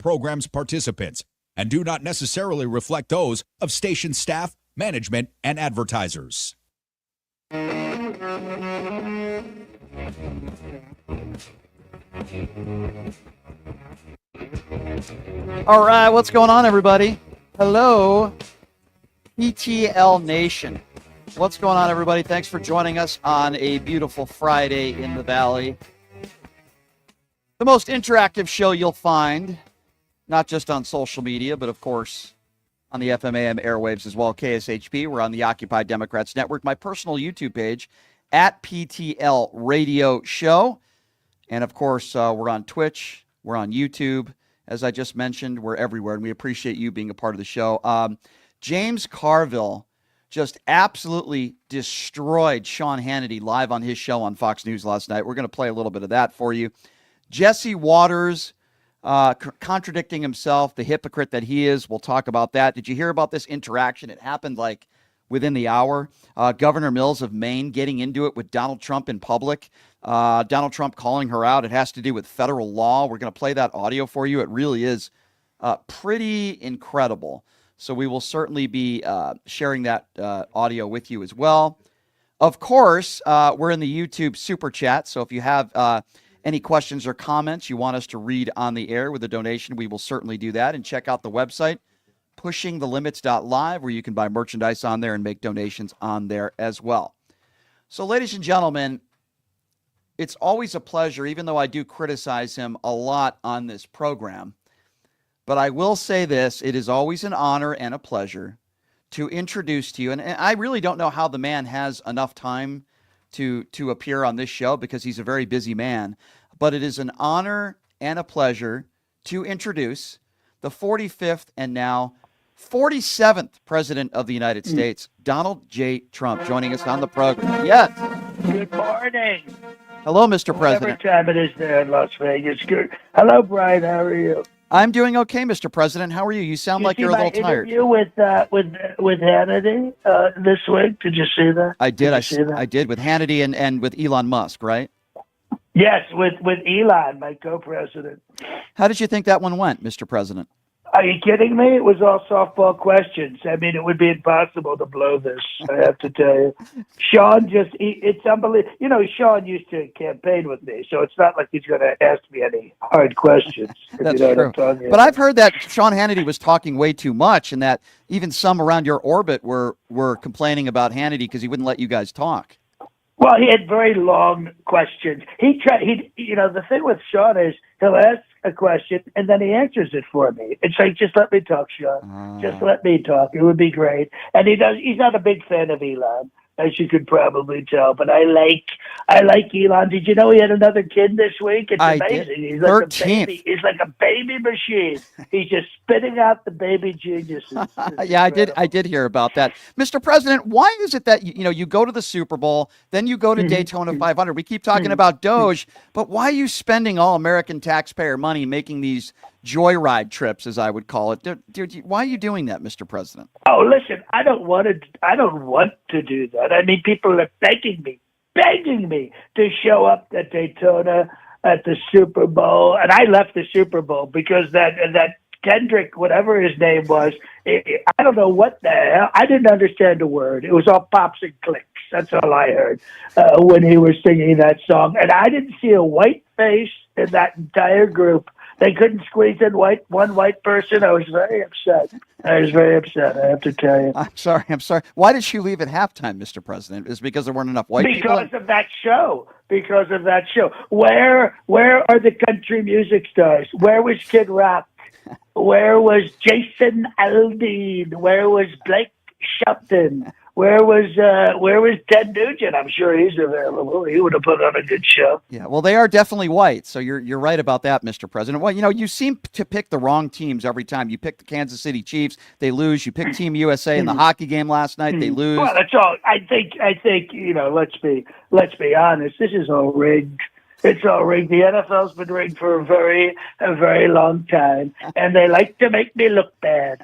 program's participants and do not necessarily reflect those of station staff, management, and advertisers. All right, what's going on, everybody? Hello, PTL Nation. What's going on, everybody? Thanks for joining us on a beautiful Friday in the Valley. The most interactive show you'll find, not just on social media, but of course on the FMAM airwaves as well, KSHP. We're on the Occupy Democrats Network, my personal YouTube page, at PTL Radio Show. And of course, we're on Twitch, we're on YouTube. As I just mentioned, we're everywhere, and we appreciate you being a part of the show. James Carville just absolutely destroyed Sean Hannity live on his show on Fox News last night. We're going to play a little bit of that for you. Jesse Waters contradicting himself, the hypocrite that he is. We'll talk about that. Did you hear about this interaction? It happened like within the hour. Governor Mills of Maine getting into it with Donald Trump in public. Donald Trump calling her out. It has to do with federal law. We're going to play that audio for you. It really is pretty incredible. So we will certainly be sharing that audio with you as well. Of course, we're in the YouTube Super Chat. So if you have any questions or comments you want us to read on the air with a donation, we will certainly do that. And check out the website, pushingthelimits.live, where you can buy merchandise on there and make donations on there as well. So, ladies and gentlemen, it's always a pleasure, even though I do criticize him a lot on this program. But I will say this, it is always an honor and a pleasure to introduce to you, and I really don't know how the man has enough time to appear on this show because he's a very busy man, but it is an honor and a pleasure to introduce the 45th and now 47th President of the United States, Donald J. Trump, joining us on the program. Yes. Good morning. Hello, Mr. President. Whatever time it is there in Las Vegas. Good. Hello, Brian. How are you? I'm doing okay, Mr. President. How are you? You sound like you're a little tired. Did you see my interview with Hannity this week? Did you see that? I did. I did with Hannity and with Elon Musk, right? Yes, with Elon, my co-president. How did you think that one went, Mr. President? Are you kidding me? It was all softball questions. I mean, it would be impossible to blow this, I have to tell you. Sean it's unbelievable. You know, Sean used to campaign with me, so it's not like he's going to ask me any hard questions. That's true. But I've heard that Sean Hannity was talking way too much and that even some around your orbit were complaining about Hannity because he wouldn't let you guys talk. Well, he had very long questions. The thing with Sean is he'll ask a question and then he answers it for me. It's like, just let me talk, Sean. Just let me talk. It would be great. And he's not a big fan of Elon, as you could probably tell. But I like Elon. Did you know he had another kid this week? It's amazing. He's like 13th. a baby. He's like a baby machine. He's just spitting out the baby geniuses. Yeah, I did hear about that. Mr. President, why is it that you go to the Super Bowl, then you go to Daytona 500? We keep talking about Doge, but why are you spending all American taxpayer money making these joyride trips, as I would call it? Why are you doing that, Mr. President? Oh, listen, I don't want to do that. I mean, people are begging me to show up at Daytona at the Super Bowl. And I left the Super Bowl because that Kendrick, whatever his name was, I don't know what the hell. I didn't understand a word. It was all pops and clicks. That's all I heard when he was singing that song. And I didn't see a white face in that entire group. They couldn't squeeze in one white person. I was very upset. I have to tell you. I'm sorry. Why did you leave at halftime, Mr. President? Is it because there weren't enough white people? Because of that show. Where are the country music stars? Where was Kid Rock? Where was Jason Aldean? Where was Blake Shelton? Where was Ted Nugent? I'm sure he's available. He would have put on a good show. Yeah, well, they are definitely white, so you're right about that, Mr. President. Well, you seem to pick the wrong teams every time. You pick the Kansas City Chiefs, they lose. You pick Team USA in the hockey game last night, they lose. Well, that's all. I think. Let's be honest. This is all rigged. It's all rigged. The NFL's been rigged for a very long time, and they like to make me look bad.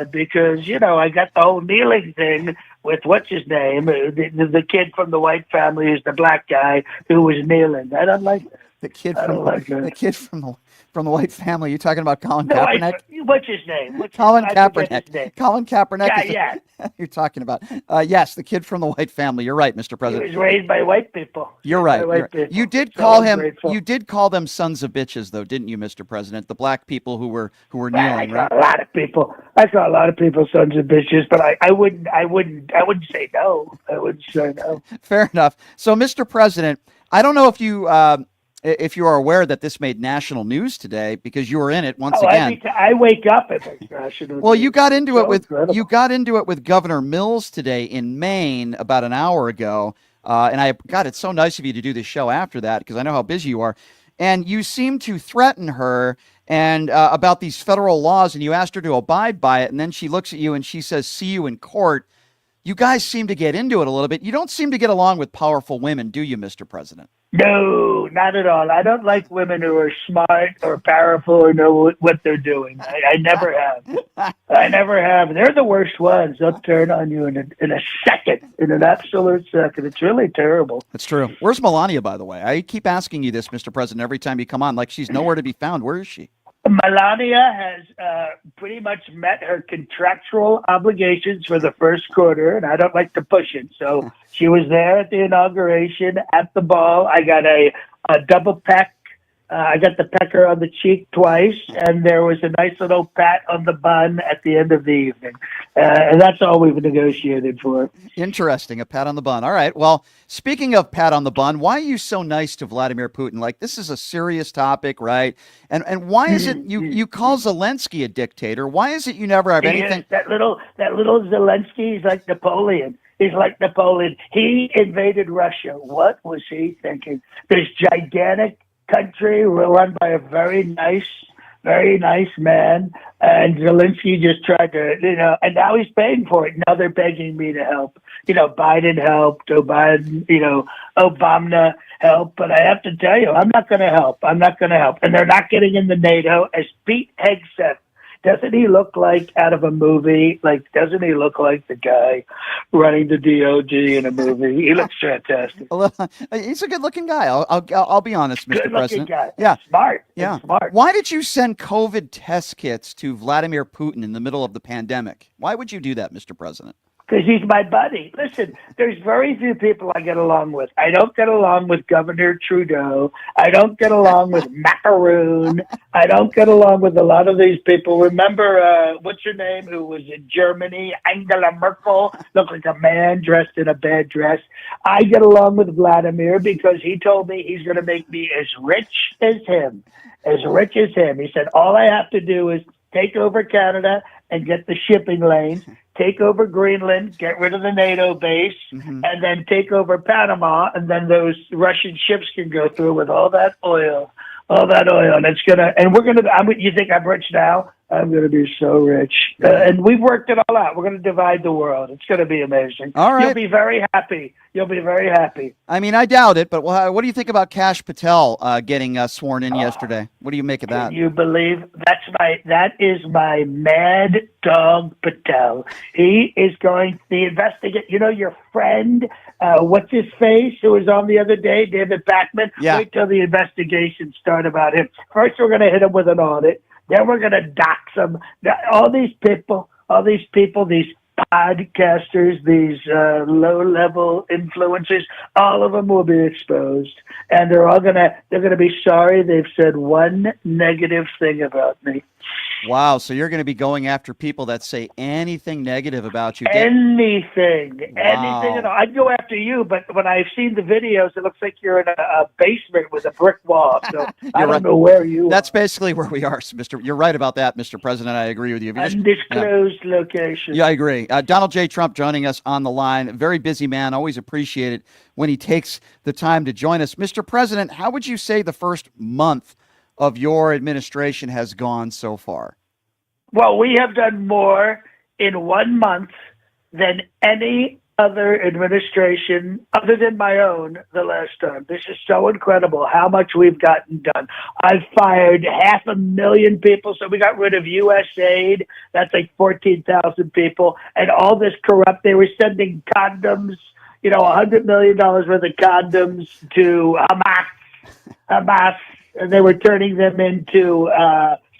Because, I got the whole kneeling thing with what's his name, the kid from the white family is the black guy who was kneeling. I don't like that. The kid from from the White family. You talking about Colin No, Kaepernick? what's his name? Colin I forget his Kaepernick. name. Colin Kaepernick. Yeah. You're talking about. Yes, the kid from the White family. You're right, Mr. He President. was raised by white people. You're Raised by right. white people. You did So call I'm him. grateful. You did call them sons of bitches, though, didn't you, Mr. President? The black people who were I kneeling, right? saw a lot of people. I saw a lot of people sons of bitches, but I wouldn't say no. I wouldn't say no. Fair enough. So, Mr. President, I don't know if you are aware that this made national news today because you were in it once again. I wake up and think national. Well, you got into it with incredible. Governor Mills today in Maine about an hour ago, and it's so nice of you to do this show after that because I know how busy you are, and you seem to threaten her and about these federal laws, and you asked her to abide by it, and then she looks at you and she says, "See you in court." You guys seem to get into it a little bit. You don't seem to get along with powerful women, do you, Mr. President? No, not at all. I don't like women who are smart or powerful or know what they're doing. I never have. I never have. They're the worst ones. They'll turn on you in a second, in an absolute second. It's really terrible. That's true. Where's Melania, by the way? I keep asking you this, Mr. President, every time you come on. Like she's nowhere to be found. Where is she? Melania has pretty much met her contractual obligations for the first quarter, and I don't like to push it. So she was there at the inauguration, at the ball. I got a double peck. I got the pecker on the cheek twice, and there was a nice little pat on the bun at the end of the evening. And that's all we've negotiated for. Interesting, a pat on the bun. All right. Well, speaking of pat on the bun, why are you so nice to Vladimir Putin? Like, this is a serious topic, right? And why is it you call Zelensky a dictator? Why is it you never have anything? That little Zelensky is like Napoleon. He's like Napoleon. He invaded Russia. What was he thinking? This gigantic country run by a very nice man, and Zelensky just tried to, and now he's paying for it. Now they're begging me to help. Biden helped, Obama helped, but I have to tell you, I'm not going to help. And they're not getting into NATO, as Pete Hegg said. Doesn't he look like out of a movie? Like, doesn't he look like the guy running the Doge in a movie? He looks fantastic. He's a good-looking guy. I'll be honest, Mr. President. Guy. Yeah, smart. Yeah, smart. Why did you send COVID test kits to Vladimir Putin in the middle of the pandemic? Why would you do that, Mr. President? Because he's my buddy. Listen, there's very few people I get along with. I don't get along with Governor Trudeau. I don't get along with Macaroon. I don't get along with a lot of these people. Remember, what's her name, who was in Germany? Angela Merkel, looked like a man dressed in a bad dress. I get along with Vladimir because he told me he's going to make me as rich as him. As rich as him. He said, all I have to do is take over Canada and get the shipping lanes, take over Greenland, get rid of the NATO base, and then take over Panama, and then those Russian ships can go through with all that oil, and you think I'm rich now? I'm going to be so rich. And we've worked it all out. We're going to divide the world. It's going to be amazing. All right. You'll be very happy. I mean, I doubt it, but what do you think about Kash Patel getting sworn in yesterday? What do you make of that? Can you believe that is my mad dog Patel. He is going to investigate. Your friend, what's his face, who was on the other day, David Backman? Yeah. Wait till the investigation start about him. First, we're going to hit him with an audit. Then we're going to dox them. All these people, these podcasters, these low-level influencers, all of them will be exposed, and they're going to be sorry they've said one negative thing about me. Wow, so you're going to be going after people that say anything negative about you. Anything at all. I'd go after you, but when I've seen the videos, it looks like you're in a basement with a brick wall. So I don't know where you are. That's basically where we are, Mr. You're right about that, Mr. President. I agree with you. Undisclosed location. Yeah, I agree. Donald J. Trump joining us on the line. Very busy man. Always appreciate it when he takes the time to join us. Mr. President, how would you say the first month of your administration has gone so far? Well, we have done more in 1 month than any other administration other than my own the last time. This is so incredible how much we've gotten done. I've fired 500,000 people, so we got rid of USAID. That's like 14,000 people. And all this corrupt, they were sending condoms, $100 million worth of condoms to Hamas. and they were turning them into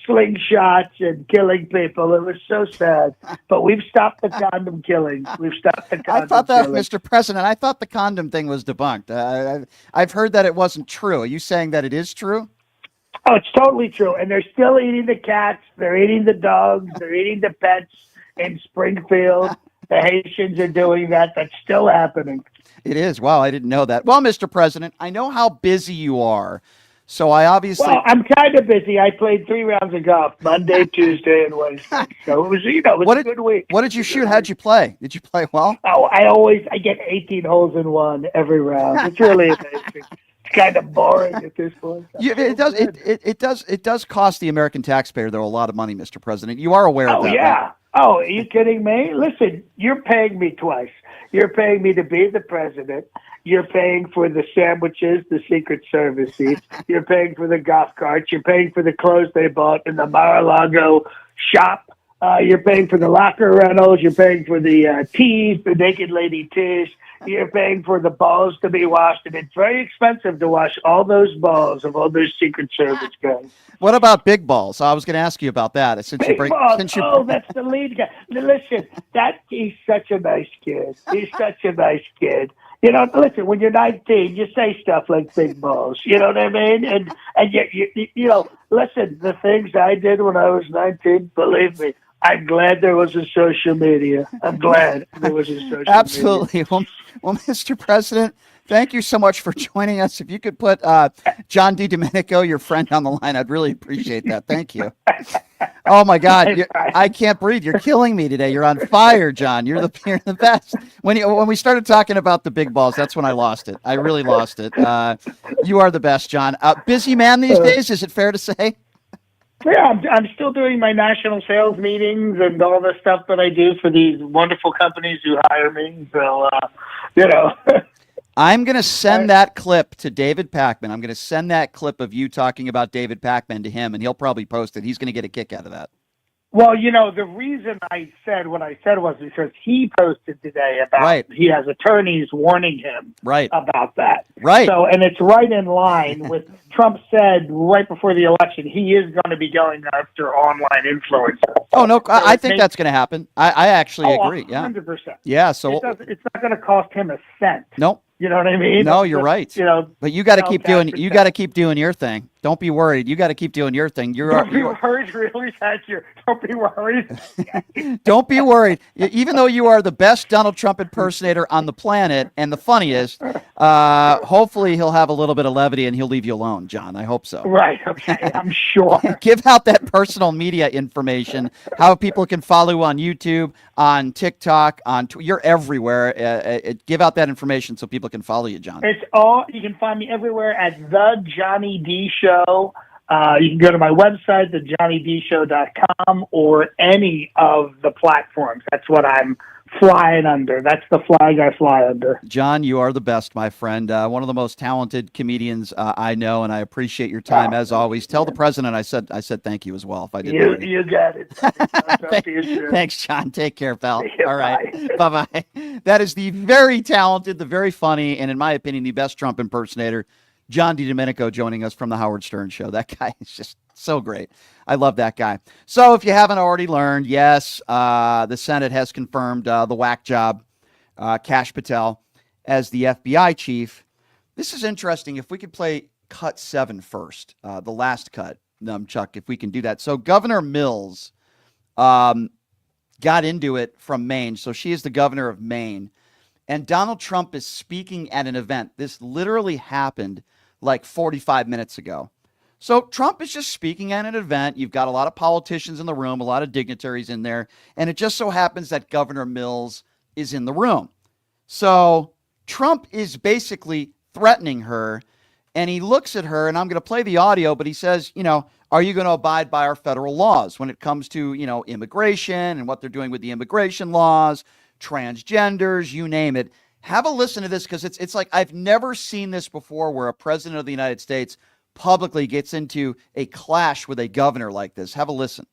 slingshots and killing people. It was so sad. But we've stopped the condom killing. We've stopped the condom I thought that, killing. Mr. President, I thought the condom thing was debunked. I've heard that it wasn't true. Are you saying that it is true? Oh, it's totally true. And they're still eating the cats. They're eating the dogs. They're eating the pets in Springfield. The Haitians are doing that. That's still happening. It is. Wow, I didn't know that. Well, Mr. President, I know how busy you are. So I obviously... Well, I'm kind of busy. I played 3 rounds of golf, Monday, Tuesday, and Wednesday. So it was, a good week. What did you shoot? How'd you play? Did you play well? Oh, I get 18 holes in one every round. It's really amazing. It's kind of boring at this point. It does cost the American taxpayer, though, a lot of money, Mr. President. You are aware of that, yeah. right? Oh, are you kidding me? Listen, you're paying me twice. You're paying me to be the president. You're paying for the sandwiches, the Secret Service seats. You're paying for the golf carts. You're paying for the clothes they bought in the Mar-a-Lago shop. You're paying for the locker rentals. You're paying for the tees, the naked lady tees. You're paying for the balls to be washed. And it's very expensive to wash all those balls of all those Secret Service guys. What about big balls? I was going to ask you about that. That's the lead guy. Listen, he's such a nice kid. He's such a nice kid. Listen, when you're 19, you say stuff like big balls. You know what I mean? And listen, the things I did when I was 19, believe me, I'm glad there was a social media. I'm glad there was a social Absolutely. media. Well, Mr. President, thank you so much for joining us. If you could put John DiDomenico, your friend, on the line, I'd really appreciate that. Thank you. Oh, my God. I can't breathe. You're killing me today. You're on fire, John. You're the best. When we started talking about the big balls, that's when I lost it. I really lost it. You are the best, John. Busy man these days, is it fair to say? Yeah, I'm still doing my national sales meetings and all the stuff that I do for these wonderful companies who hire me. So, I'm going to send that clip to David Pakman. I'm going to send that clip of you talking about David Pakman to him, and he'll probably post it. He's going to get a kick out of that. Well, the reason I said what I said was because he posted today about he has attorneys warning him about that. Right. So, and it's right in line with Trump said right before the election he is going to be going after online influencers. Oh, no, I think that's going to happen. I actually agree. 100%. Yeah. So it's not going to cost him a cent. Nope. You know what I mean? No, you're right. But you got to keep doing. You got to keep doing your thing. Don't be worried. You got to keep doing your thing. Don't be worried. Really, don't be worried. Don't be worried. Even though you are the best Donald Trump impersonator on the planet and the funniest, hopefully he'll have a little bit of levity and he'll leave you alone, John. I hope so. Right. Okay. I'm sure. Give out that personal media information. How people can follow you on YouTube, on TikTok, you're everywhere. Give out that information so people can follow you, John. You can find me everywhere at The Johnny D Show. You can go to my website, thejohnnydshow.com, or any of the platforms. That's what I'm flying under. That's the flag I fly under. John, you are the best, my friend. One of the most talented comedians I know, and I appreciate your time as always. Tell the president I said thank you as well. If I didn't, you got it. Thanks, John. Take care, pal. Yeah, all right, bye. That is the very talented, the very funny, and in my opinion, the best Trump impersonator, John DiDomenico, joining us from the Howard Stern Show. That guy is just so great. I love that guy. So if you haven't already learned, yes, the Senate has confirmed the whack job, Kash Patel, as the FBI chief. This is interesting. If we could play cut 7 first, the last cut, Chuck, if we can do that. So Governor Mills got into it from Maine. So she is the governor of Maine. And Donald Trump is speaking at an event. This literally happened like 45 minutes ago. So Trump is just speaking at an event. You've got a lot of politicians in the room, a lot of dignitaries in there. And it just so happens that Governor Mills is in the room. So Trump is basically threatening her. And he looks at her, and I'm going to play the audio, but he says, are you going to abide by our federal laws when it comes to, immigration and what they're doing with the immigration laws, transgenders, you name it. Have a listen to this because it's like I've never seen this before where a president of the United States publicly gets into a clash with a governor like this. Have a listen.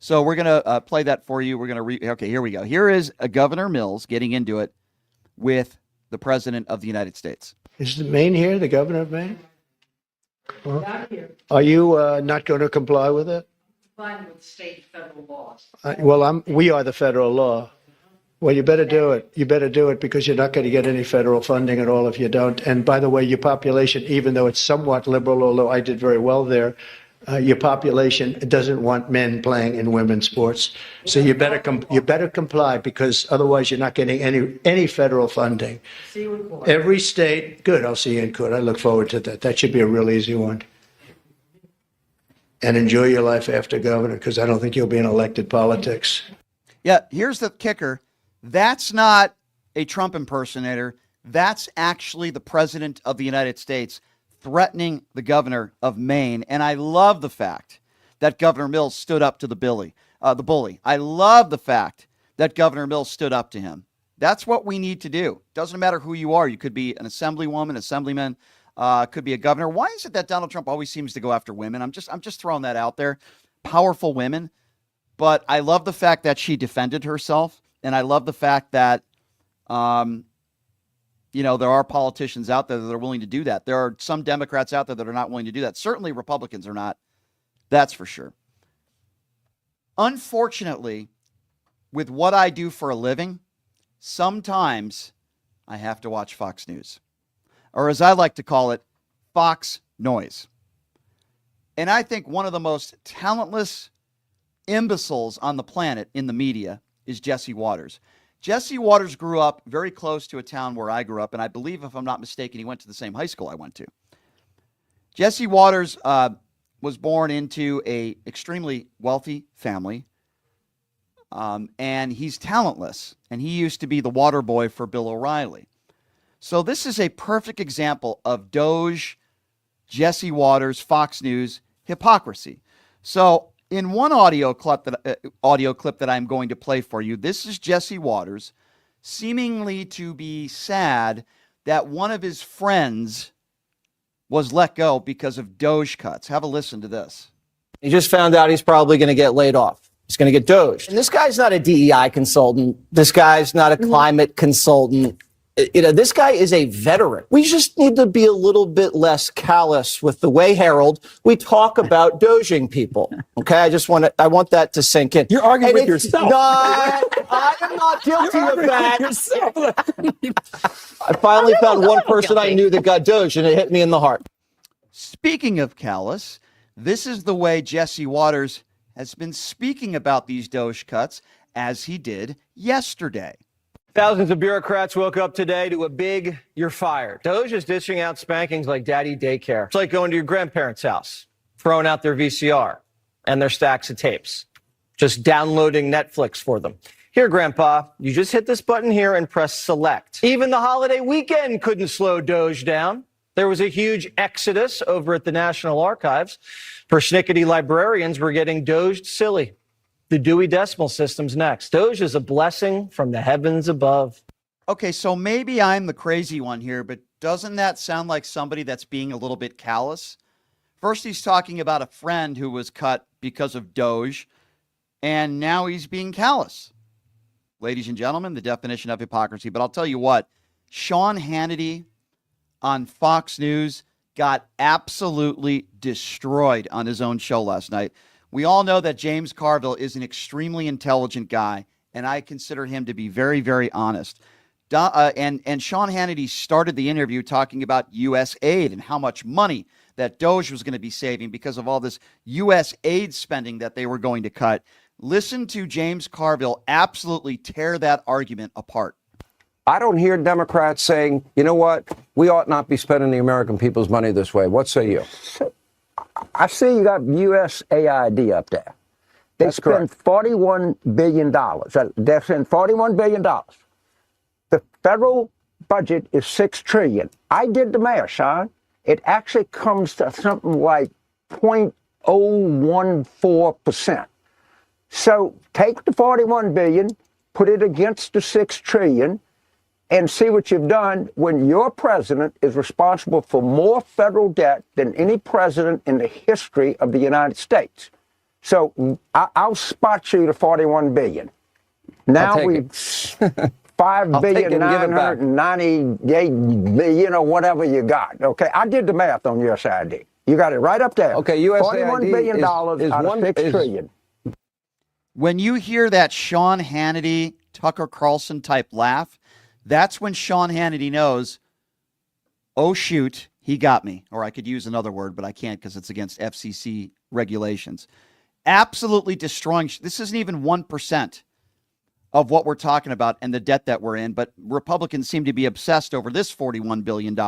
So we're going to play that for you. We're going to okay, here we go. Here is a Governor Mills getting into it with the President of the United States. Is Maine here, the governor of Maine? Not here. Are you not going to comply with it? Complying with state and federal laws. We are the federal law. Well, you better do it. You better do it because you're not going to get any federal funding at all if you don't. And by the way, your population, even though it's somewhat liberal, although I did very well there, your population doesn't want men playing in women's sports. So you better comply because otherwise you're not getting any federal funding. See you in court. Every state, good. I'll see you in court. I look forward to that. That should be a real easy one. And enjoy your life after governor because I don't think you'll be in elected politics. Yeah, here's the kicker. That's not a Trump impersonator. That's actually the President of the United States threatening the governor of Maine. And I love the fact that Governor Mills stood up to the bully. I love the fact that Governor Mills stood up to him. That's what we need to do. Doesn't matter who you are. You could be an assemblywoman, assemblyman, could be a governor. Why is it that Donald Trump always seems to go after women? I'm just throwing that out there. Powerful women. But I love the fact that she defended herself. And I love the fact that, there are politicians out there that are willing to do that. There are some Democrats out there that are not willing to do that. Certainly Republicans are not. That's for sure. Unfortunately, with what I do for a living, sometimes I have to watch Fox News, or as I like to call it, Fox noise. And I think one of the most talentless imbeciles on the planet in the media is Jesse Waters. Jesse Waters grew up very close to a town where I grew up, and I believe, if I'm not mistaken, he went to the same high school I went to. Jesse Waters was born into a extremely wealthy family, and he's talentless, and he used to be the water boy for Bill O'Reilly. So this is a perfect example of Doge, Jesse Waters, Fox News hypocrisy. So in one audio clip that I'm going to play for you, this is Jesse Waters seemingly to be sad that one of his friends was let go because of Doge cuts. Have a listen to this. He just found out he's probably going to get laid off. He's going to get doged. And this guy's not a DEI consultant. This guy's not a climate consultant. This guy is a veteran. We just need to be a little bit less callous with the way, Harold, we talk about doging people. Okay, I want that to sink in. You're arguing with yourself. No, I am not guilty of that. I finally found one person I knew that got doged, and it hit me in the heart. Speaking of callous, this is the way Jesse Waters has been speaking about these Doge cuts as he did yesterday. Thousands of bureaucrats woke up today to a big "you're fired." Doge is dishing out spankings like daddy daycare. It's like going to your grandparents' house, throwing out their VCR and their stacks of tapes, just downloading Netflix for them. Here, Grandpa, you just hit this button here and press select. Even the holiday weekend couldn't slow Doge down. There was a huge exodus over at the National Archives. Persnickety librarians were getting doged silly. The Dewey Decimal System's next. Doge is a blessing from the heavens above. Okay, so maybe I'm the crazy one here, but doesn't that sound like somebody that's being a little bit callous? First, he's talking about a friend who was cut because of Doge, and now he's being callous. Ladies and gentlemen, the definition of hypocrisy. But I'll tell you what, Sean Hannity on Fox News got absolutely destroyed on his own show last night. We all know that James Carville is an extremely intelligent guy, and I consider him to be very, very honest. And Sean Hannity started the interview talking about U.S. aid and how much money that Doge was going to be saving because of all this U.S. aid spending that they were going to cut. Listen to James Carville absolutely tear that argument apart. I don't hear Democrats saying, you know what, we ought not be spending the American people's money this way. What say you? I see you got USAID up there. They That's spend correct. $41 billion. They spend $41 billion. The federal budget is $6 trillion. I did the math, Sean. It actually comes to something like 0.014%. So take the $41 billion, put it against the $6 trillion, and see what you've done when your president is responsible for more federal debt than any president in the history of the United States. So I'll spot you the $41 billion. Now I'll take we 5 I'll take it billion and give it back. 998 million or whatever you got. Okay, I did the math on USAID. You got it right up there. Okay, USAID $41 billion is out of one- 6 is- trillion. When you hear that Sean Hannity, Tucker Carlson type laugh, that's when Sean Hannity knows, oh, shoot, he got me. Or I could use another word, but I can't because it's against FCC regulations. Absolutely destroying. This isn't even 1% of what we're talking about and the debt that we're in. But Republicans seem to be obsessed over this $41 billion.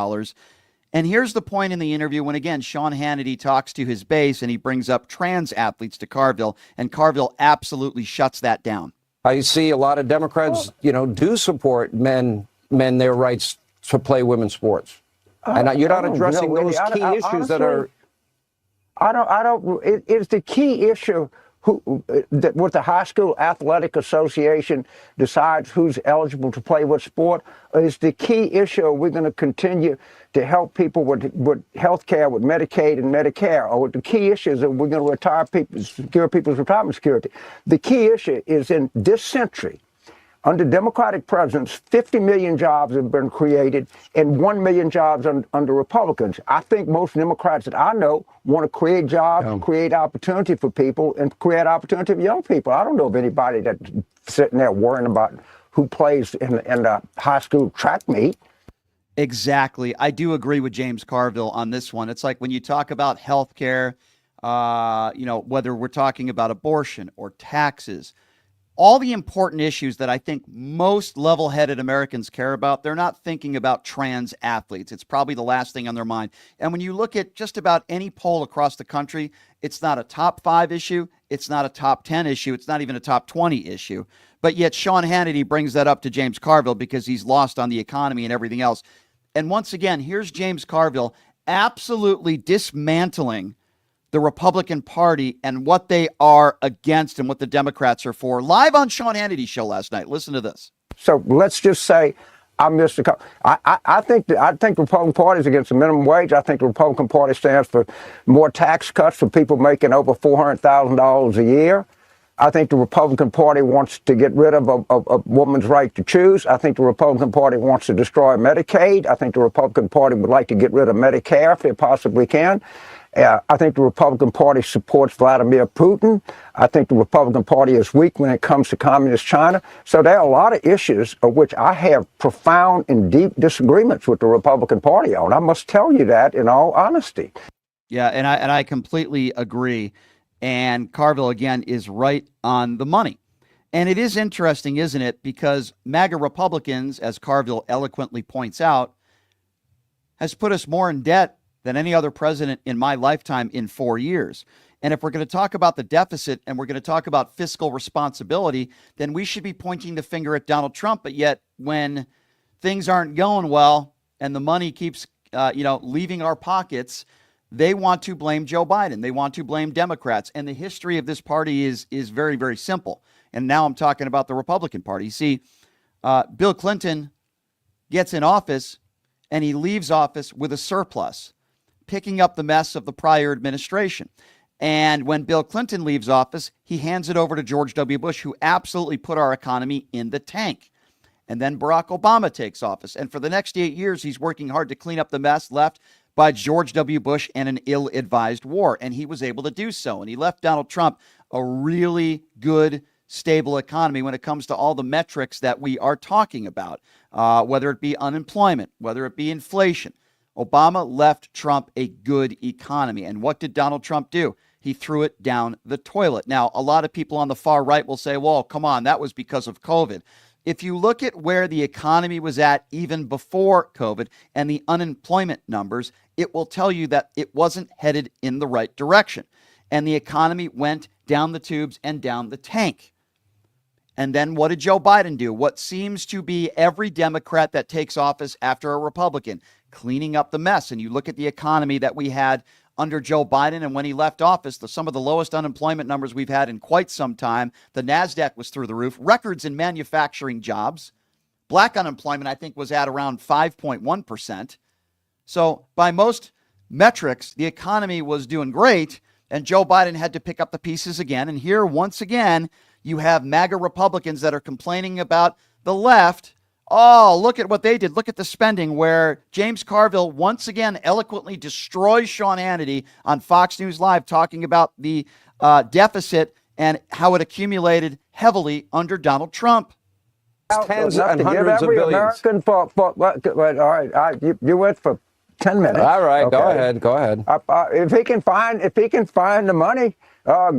And here's the point in the interview when, again, Sean Hannity talks to his base and he brings up trans athletes to Carville, and Carville absolutely shuts that down. I see a lot of Democrats, do support men their rights to play women's sports. And you're not addressing those key issues that are. It's the key issue that with the high school athletic association decides who's eligible to play what sport is the key issue. We're going to continue to help people with health care, with Medicaid and Medicare, or with the key issues that we're going to secure people's retirement security. The key issue is in this century. Under Democratic presidents, 50 million jobs have been created and 1 million jobs under Republicans. I think most Democrats that I know want to create jobs, create opportunity for people, and create opportunity for young people. I don't know of anybody that's sitting there worrying about who plays in the high school track meet. Exactly. I do agree with James Carville on this one. It's like when you talk about health care, whether we're talking about abortion or taxes, all the important issues that I think most level-headed Americans care about, they're not thinking about trans athletes. It's probably the last thing on their mind. And when you look at just about any poll across the country, it's not a top 5 issue. It's not a top 10 issue. It's not even a top 20 issue. But yet Sean Hannity brings that up to James Carville because he's lost on the economy and everything else. And once again, here's James Carville absolutely dismantling the Republican Party and what they are against and what the Democrats are for. Live on Sean Hannity's show last night. Listen to this. So let's just say I missed a couple. I think the Republican Party is against the minimum wage. I think the Republican Party stands for more tax cuts for people making over $400,000 a year. I think the Republican Party wants to get rid of a woman's right to choose. I think the Republican Party wants to destroy Medicaid. I think the Republican Party would like to get rid of Medicare if they possibly can. I think the Republican Party supports Vladimir Putin. I think the Republican Party is weak when it comes to communist China. So there are a lot of issues of which I have profound and deep disagreements with the Republican Party on. I must tell you that in all honesty. Yeah, and I completely agree. And Carville, again, is right on the money. And it is interesting, isn't it? Because MAGA Republicans, as Carville eloquently points out, has put us more in debt than any other president in my lifetime in 4 years. And if we're going to talk about the deficit and we're going to talk about fiscal responsibility, then we should be pointing the finger at Donald Trump. But yet when things aren't going well and the money keeps, leaving our pockets, they want to blame Joe Biden. They want to blame Democrats. And the history of this party is very, very simple. And now I'm talking about the Republican Party. See, Bill Clinton gets in office and he leaves office with a surplus, picking up the mess of the prior administration. And when Bill Clinton leaves office, he hands it over to George W. Bush, who absolutely put our economy in the tank. And then Barack Obama takes office. And for the next 8 years, he's working hard to clean up the mess left by George W. Bush and an ill-advised war. And he was able to do so. And he left Donald Trump a really good, stable economy when it comes to all the metrics that we are talking about, whether it be unemployment, whether it be inflation. Obama left Trump a good economy. And what did Donald Trump do? He threw it down the toilet. Now, a lot of people on the far right will say, well, come on, that was because of COVID. If you look at where the economy was at even before COVID and the unemployment numbers, it will tell you that it wasn't headed in the right direction. And the economy went down the tubes and down the tank. And then what did Joe Biden do? What seems to be every Democrat that takes office after a Republican, cleaning up the mess. And you look at the economy that we had under Joe Biden, and when he left office, some of the lowest unemployment numbers we've had in quite some time. The NASDAQ was through the roof. Records in manufacturing jobs. Black unemployment, I think, was at around 5.1%. So by most metrics, the economy was doing great, and Joe Biden had to pick up the pieces again. And here, once again, you have MAGA Republicans that are complaining about the left Oh, look at what they did. Look at the spending where James Carville once again eloquently destroys Sean Hannity on Fox News Live, talking about the deficit and how it accumulated heavily under Donald Trump. Tens Enough and to give hundreds of every billions. American all right, you went for 10 minutes. All right, Okay. go ahead. If he can find the money,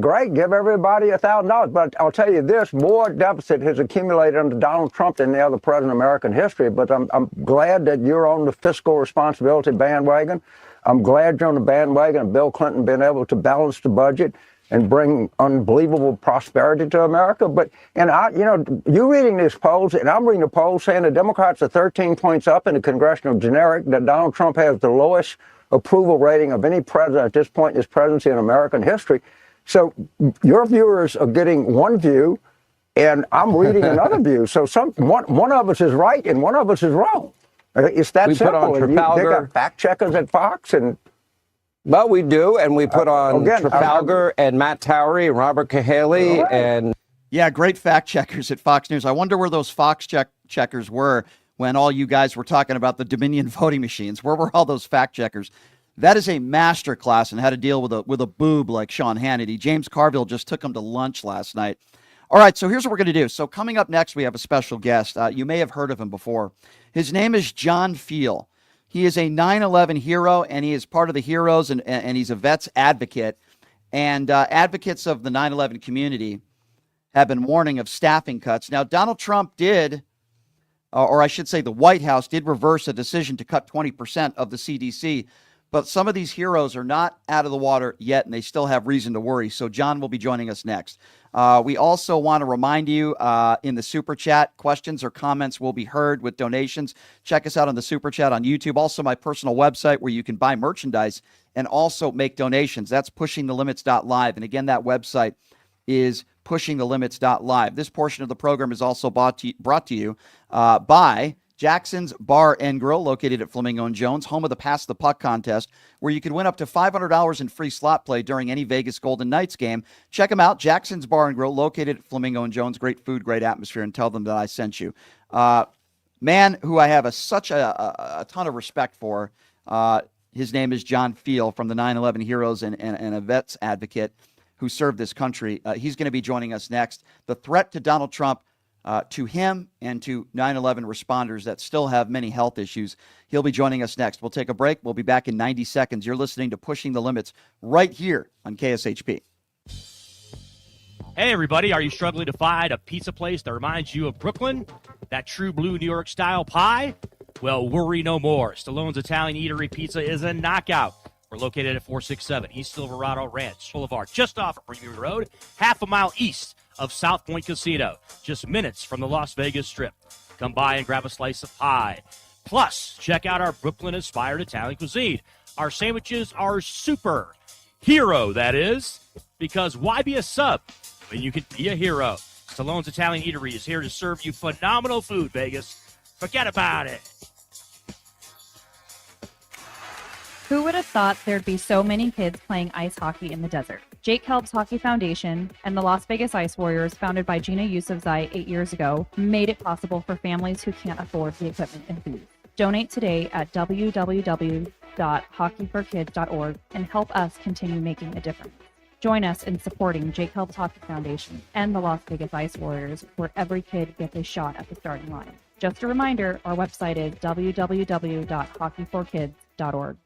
great, give everybody $1,000. But I'll tell you this: more deficit has accumulated under Donald Trump than the other president in American history. But I'm glad that you're on the fiscal responsibility bandwagon. I'm glad you're on the bandwagon of Bill Clinton being able to balance the budget and bring unbelievable prosperity to America. But, you're reading these polls, and I'm reading the polls saying the Democrats are 13 points up in the congressional generic, that Donald Trump has the lowest approval rating of any president at this point in his presidency in American history. So your viewers are getting one view, and I'm reading another view. So one of us is right and one of us is wrong. It's that We simple. put on And they Trafalgar. got fact checkers at Fox, and Well, we do, and we put on again, Trafalgar and Matt Towery and Robert Cahaley Right. and Yeah, great fact checkers at Fox News. I wonder where those Fox checkers were when all you guys were talking about the Dominion voting machines. Where were all those fact checkers? That is a master class in how to deal with a boob like Sean Hannity. James Carville just took him to lunch last night. All right, so here's what we're going to do. So coming up next, we have a special guest. You may have heard of him before. His name is John Fiel. He is a 9/11 hero, and he is part of the heroes, and he's a vets advocate. And advocates of the 9/11 community have been warning of staffing cuts. Now, Donald Trump did, or I should say the White House did reverse a decision to cut 20% of the CDC. But some of these heroes are not out of the water yet, and they still have reason to worry. So John will be joining us next. We also want to remind you in the Super Chat, questions or comments will be heard with donations. Check us out on the Super Chat on YouTube. Also, my personal website where you can buy merchandise and also make donations. That's pushingthelimits.live. And again, that website is pushingthelimits.live. This portion of the program is also brought to you by Jackson's Bar and Grill, located at Flamingo and Jones, home of the Pass the Puck contest, where you can win up to $500 in free slot play during any Vegas Golden Knights game. Check them out, Jackson's Bar and Grill, located at Flamingo and Jones. Great food, great atmosphere, and tell them that I sent you. Man who I have such a ton of respect for, his name is John Fiel from the 9/11 Heroes and a vets advocate who served this country. He's going to be joining us next. The threat to Donald Trump, to him and to 9/11 responders that still have many health issues. He'll be joining us next. We'll take a break. We'll be back in 90 seconds. You're listening to Pushing the Limits right here on KSHP. Hey, everybody. Are you struggling to find a pizza place that reminds you of Brooklyn? That true blue New York style pie? Well, worry no more. Stallone's Italian Eatery Pizza is a knockout. We're located at 467 East Silverado Ranch Boulevard, just off of Premium Road, half a mile east of South Point Casino, just minutes from the Las Vegas Strip. Come by and grab a slice of pie. Plus, check out our Brooklyn-inspired Italian cuisine. Our sandwiches are super. Hero, that is. Because why be a sub when you can be a hero? Stallone's Italian Eatery is here to serve you phenomenal food, Vegas. Forget about it. Who would have thought there'd be so many kids playing ice hockey in the desert? Jake Helps Hockey Foundation and the Las Vegas Ice Warriors, founded by Gina Yusufzai 8 years ago, made it possible for families who can't afford the equipment and fees. Donate today at www.hockeyforkids.org and help us continue making a difference. Join us in supporting Jake Helps Hockey Foundation and the Las Vegas Ice Warriors, where every kid gets a shot at the starting line. Just a reminder, our website is www.hockeyforkids.org.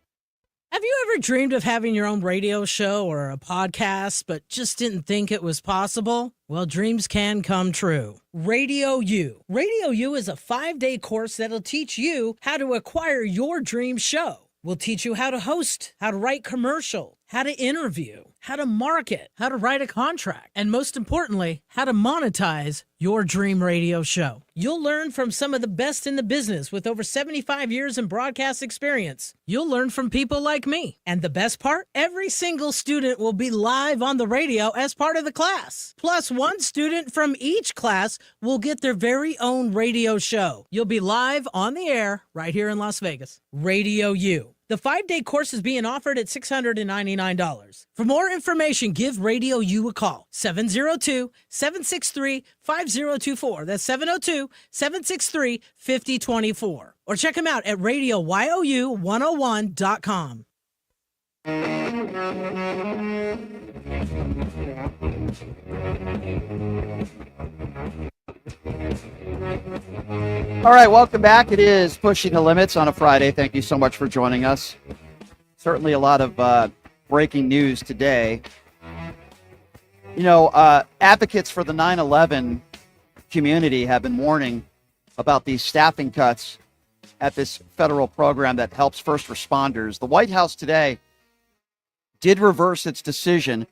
Have you ever dreamed of having your own radio show or a podcast, but just didn't think it was possible? Well, dreams can come true. Radio U. Radio U is a 5-day course that'll teach you how to acquire your dream show. We'll teach you how to host, how to write commercial, how to interview, how to market, how to write a contract, and most importantly, how to monetize your dream radio show. You'll learn from some of the best in the business with over 75 years in broadcast experience. You'll learn from people like me. And the best part? Every single student will be live on the radio as part of the class. Plus, one student from each class will get their very own radio show. You'll be live on the air right here in Las Vegas. Radio U. The 5-day course is being offered at $699. For more information, give Radio U a call. 702-763-5024. That's 702-763-5024. Or check them out at radioyou101.com. All right, welcome back. It is Pushing the Limits on a Friday. Thank you so much for joining us. Certainly a lot of breaking news today. You know, advocates for the 9/11 community have been warning about these staffing cuts at this federal program that helps first responders. The White House today did reverse its decision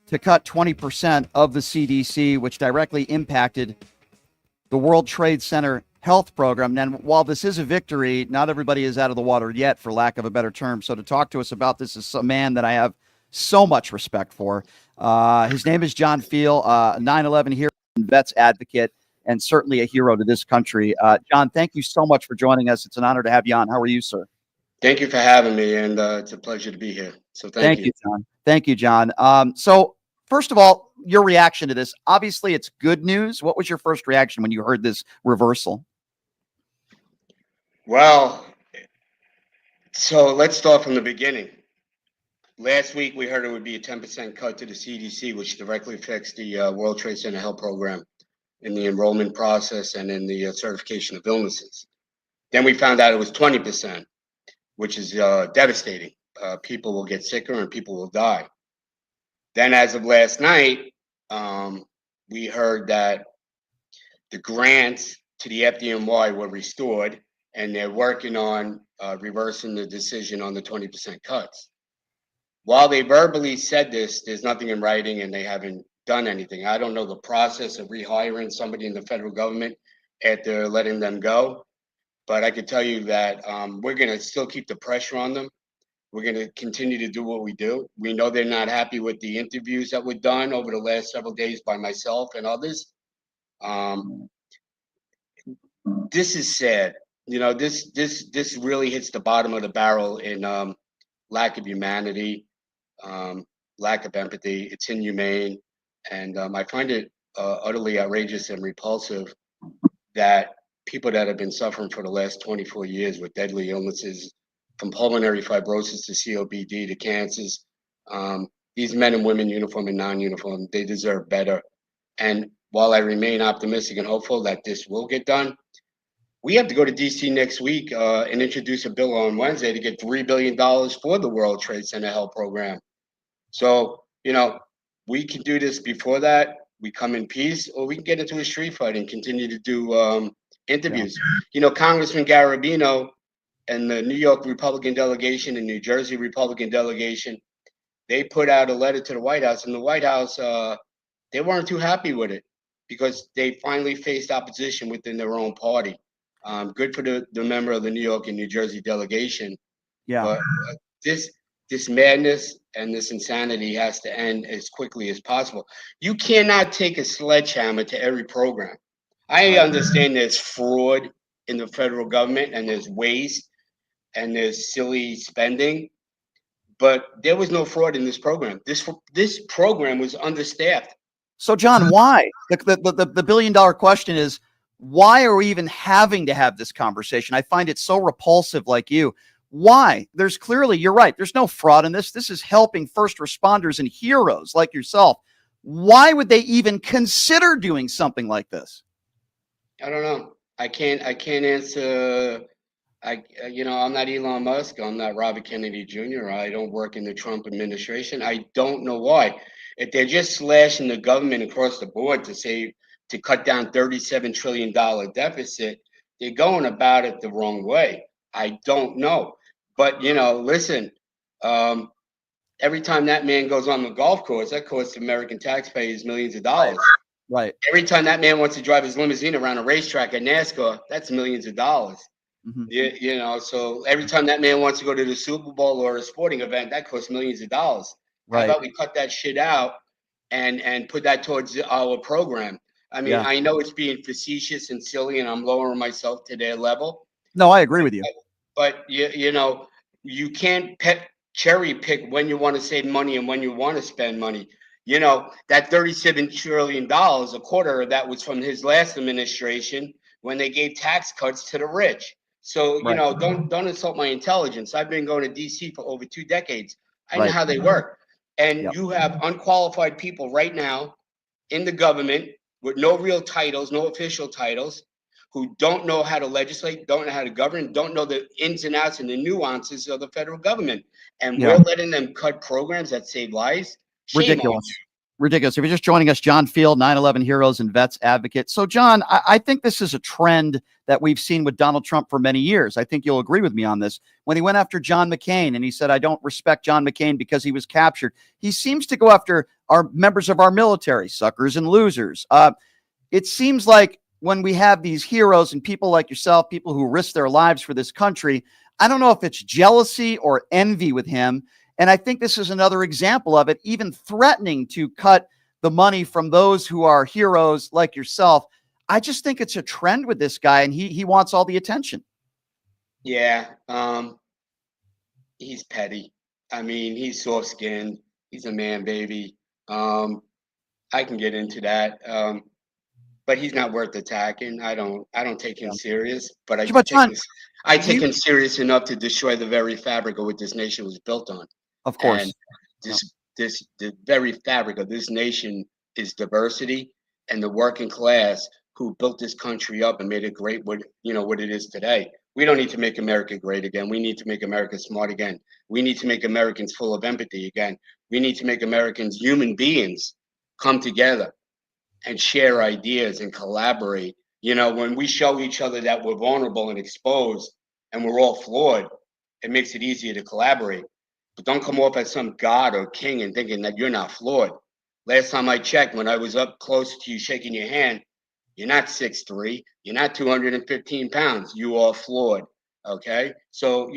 to cut 20% of the CDC, which directly impacted the World Trade Center health program. And while this is a victory, not everybody is out of the water yet, for lack of a better term. So to talk to us about this is a man that I have so much respect for. His name is John Feel, 9/11 hero and vets advocate, and certainly a hero to this country. John, thank you so much for joining us. It's an honor to have you on. How are you, sir? Thank you for having me, and it's a pleasure to be here. So thank you, John. Thank you, John. So first of all, your reaction to this. Obviously, it's good news. What was your first reaction when you heard this reversal? Well, so let's start from the beginning. Last week, we heard it would be a 10% cut to the CDC, which directly affects the World Trade Center health program in the enrollment process and in the certification of illnesses. Then we found out it was 20%, which is devastating. People will get sicker and people will die. Then as of last night, we heard that the grants to the FDNY were restored, and they're working on reversing the decision on the 20% cuts. While they verbally said this, there's nothing in writing and they haven't done anything. I don't know the process of rehiring somebody in the federal government after letting them go, but I can tell you that we're going to still keep the pressure on them. We're going to continue to do what we do. We know they're not happy with the interviews that were done over the last several days by myself and others. This is sad. You know, this really hits the bottom of the barrel in lack of humanity, lack of empathy. It's inhumane. And I find it utterly outrageous and repulsive that people that have been suffering for the last 24 years with deadly illnesses, from pulmonary fibrosis to COPD to cancers, these men and women, uniform and non-uniform, they deserve better. And while I remain optimistic and hopeful that this will get done, we have to go to DC next week and introduce a bill on Wednesday to get $3 billion for the World Trade Center health program. So, you know, we can do this before that. We come in peace, or we can get into a street fight and continue to do interviews. Yeah. You know, Congressman Garabino and the New York Republican delegation and New Jersey Republican delegation, they put out a letter to the White House, and the White House, they weren't too happy with it because they finally faced opposition within their own party. Good for the member of the New York and New Jersey delegation. Yeah. But this madness and this insanity has to end as quickly as possible. You cannot take a sledgehammer to every program. I understand there's fraud in the federal government and there's waste and there's silly spending, but there was no fraud in this program. This program was understaffed. So, John, why? The billion-dollar question is, why are we even having to have this conversation? I find it so repulsive, like you. Why? There's clearly, you're right, there's no fraud in this. This is helping first responders and heroes like yourself. Why would they even consider doing something like this? I don't know. I can't answer. You know, I'm not Elon Musk. I'm not Robert Kennedy Jr. I don't work in the Trump administration. I don't know why. If they're just slashing the government across the board to cut down $37 trillion deficit, they're going about it the wrong way. I don't know. But, you know, listen, every time that man goes on the golf course, that costs American taxpayers millions of dollars. Right. Every time that man wants to drive his limousine around a racetrack at NASCAR, that's millions of dollars. Mm-hmm. You know, so every time that man wants to go to the Super Bowl or a sporting event, that costs millions of dollars. Right. How about we cut that shit out and put that towards our program? I mean, I know it's being facetious and silly, and I'm lowering myself to their level. No, I agree with you. But you know, you can't cherry pick when you want to save money and when you want to spend money. That $37 trillion, a quarter of that was from his last administration when they gave tax cuts to the rich. So, Right. don't insult my intelligence. I've been going to DC for over 2 decades. I know Right. how they work. And Yep. you have unqualified people right now in the government with no real titles, no official titles, who don't know how to legislate, don't know how to govern, don't know the ins and outs and the nuances of the federal government. And Yeah. we're letting them cut programs that save lives. Shame on you. Ridiculous. Ridiculous. If you're just joining us, John Field, 9/11 Heroes and Vets Advocate. So, John, I think this is a trend that we've seen with Donald Trump for many years. I think you'll agree with me on this. When he went after John McCain and he said, I don't respect John McCain because he was captured, he seems to go after our members of our military, suckers and losers. It seems like when we have these heroes and people like yourself, people who risk their lives for this country, I don't know if it's jealousy or envy with him. And I think this is another example of it, even threatening to cut the money from those who are heroes like yourself. I just think it's a trend with this guy, and he wants all the attention. Yeah, he's petty. I mean, he's soft-skinned. He's a man baby. I can get into that. But he's not worth attacking. I don't take him serious, but I take him serious enough to destroy the very fabric of what this nation was built on. Of course. And the very fabric of this nation is diversity and the working class who built this country up and made it great what it is today. We don't need to make America great again. We need to make America smart again. We need to make Americans full of empathy again. We need to make Americans human beings come together and share ideas and collaborate. When we show each other that we're vulnerable and exposed and we're all flawed, it makes it easier to collaborate. But don't come off as some god or king and thinking that you're not flawed. Last time I checked, when I was up close to you shaking your hand, you're not 6'3", you're not 215 pounds. You are flawed, okay? So,